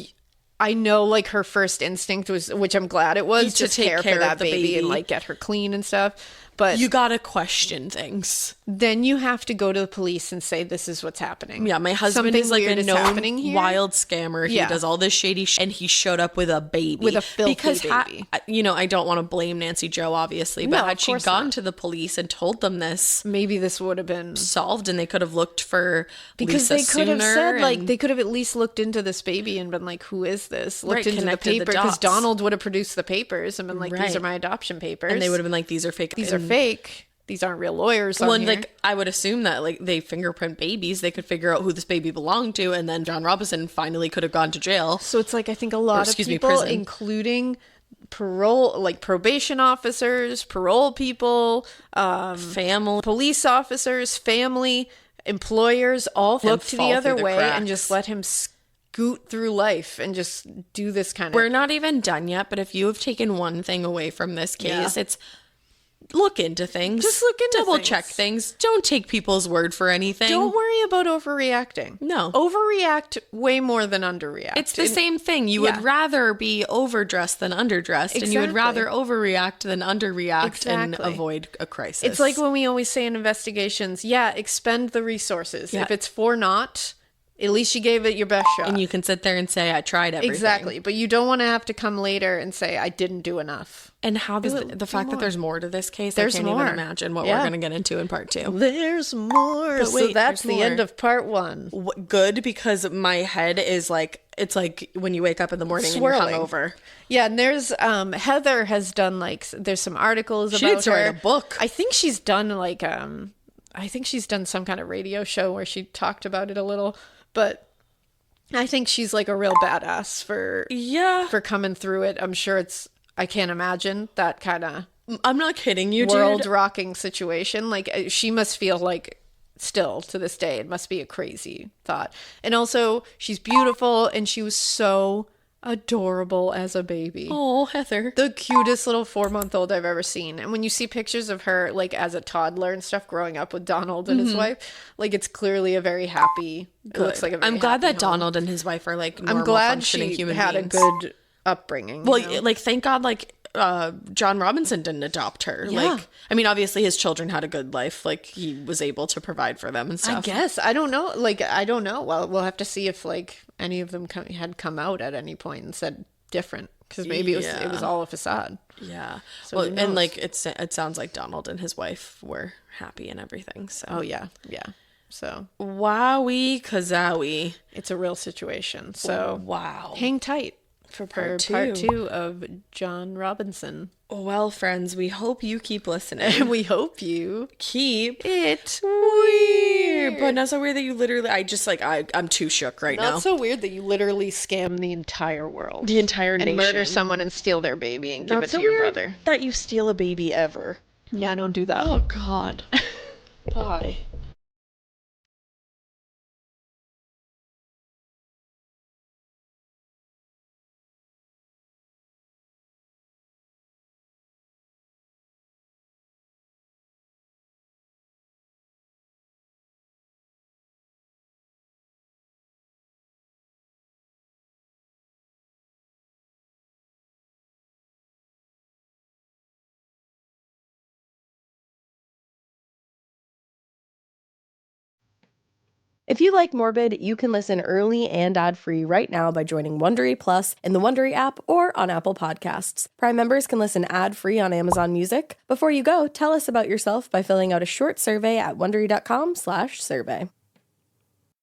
I know like her first instinct was, which I'm glad it was, to take care for that baby and like get her clean and stuff. But you gotta question things. Then you have to go to the police and say, this is what's happening. Yeah, my husband is like a known wild scammer. He does all this shady shit, and he showed up with a baby. With a filthy baby. I don't want to blame Nancy Joe, obviously, but had she gone to the police and told them this, maybe this would have been solved, and they could have looked for because Lisa they could have said, like, and they could have at least looked into this baby and been like, who is this? Looked into the connected the paper, because dots. Donald would have produced the papers and been like, these are my adoption papers. And they would have been like, these are fake. These are fake. These aren't real lawyers. Well, and like I would assume that like they fingerprint babies, they could figure out who this baby belonged to, and then John Robinson finally could have gone to jail. So it's like I think a lot of people, including probation officers, parole people, family, police officers, family, employers, all looked to the other way and just let him scoot through life and just do this kind of. We're not even done yet, but if you have taken one thing away from this case, it's look into things. Just look into double check things. Don't take people's word for anything. Don't worry about overreacting. No. Overreact way more than underreact. It's the same thing. You would rather be overdressed than underdressed, and you would rather overreact than underreact and avoid a crisis. It's like when we always say in investigations, expend the resources. If it's for naught, at least you gave it your best shot. And you can sit there and say, I tried everything. Exactly. But you don't want to have to come later and say, I didn't do enough. And how does the fact that there's more to this case, I can't even imagine what we're going to get into in part 2. There's more. But wait, so that's the end of part 1. Good, because my head is like, it's like when you wake up in the morning swirling. And you're hungover. Yeah, and there's, Heather has done like, there's some articles about her. She needs to write a book. I think she's done like, I think she's done some kind of radio show where she talked about it a little, but I think she's like a real badass for coming through it. I'm sure I can't imagine that kind of. I'm not kidding you, world rocking situation. Like she must feel like still to this day, it must be a crazy thought. And also she's beautiful and she was so adorable as a baby. Oh, Heather. The cutest little 4-month-old I've ever seen. And when you see pictures of her like as a toddler and stuff growing up with Donald and his wife, like it's clearly a very happy, it looks like a very I'm glad that home. Donald and his wife are like normal, I'm glad functioning she human had beings. a good upbringing. Well, like thank God like John Robinson didn't adopt her. Yeah. Like, I mean, obviously his children had a good life. Like he was able to provide for them and stuff. I guess. I don't know. Like, I don't know. Well, we'll have to see if like any of them had come out at any point and said different, because maybe it was all a facade. Yeah. So well, and like it sounds like Donald and his wife were happy and everything. So. Oh yeah, yeah. So wowie kazowie, it's a real situation. So wow, hang tight for part 2 of John Robinson. Well, friends, we hope you keep listening. And we hope you keep it weird. But not so weird that you literally, I'm too shook right now. Not so weird that you literally scam the entire world. The entire nation. And murder someone and steal their baby and give not it so to your weird brother. That you steal a baby ever. Yeah, don't do that. Oh, God. Bye. If you like Morbid, you can listen early and ad-free right now by joining Wondery Plus in the Wondery app or on Apple Podcasts. Prime members can listen ad-free on Amazon Music. Before you go, tell us about yourself by filling out a short survey at Wondery.com/survey.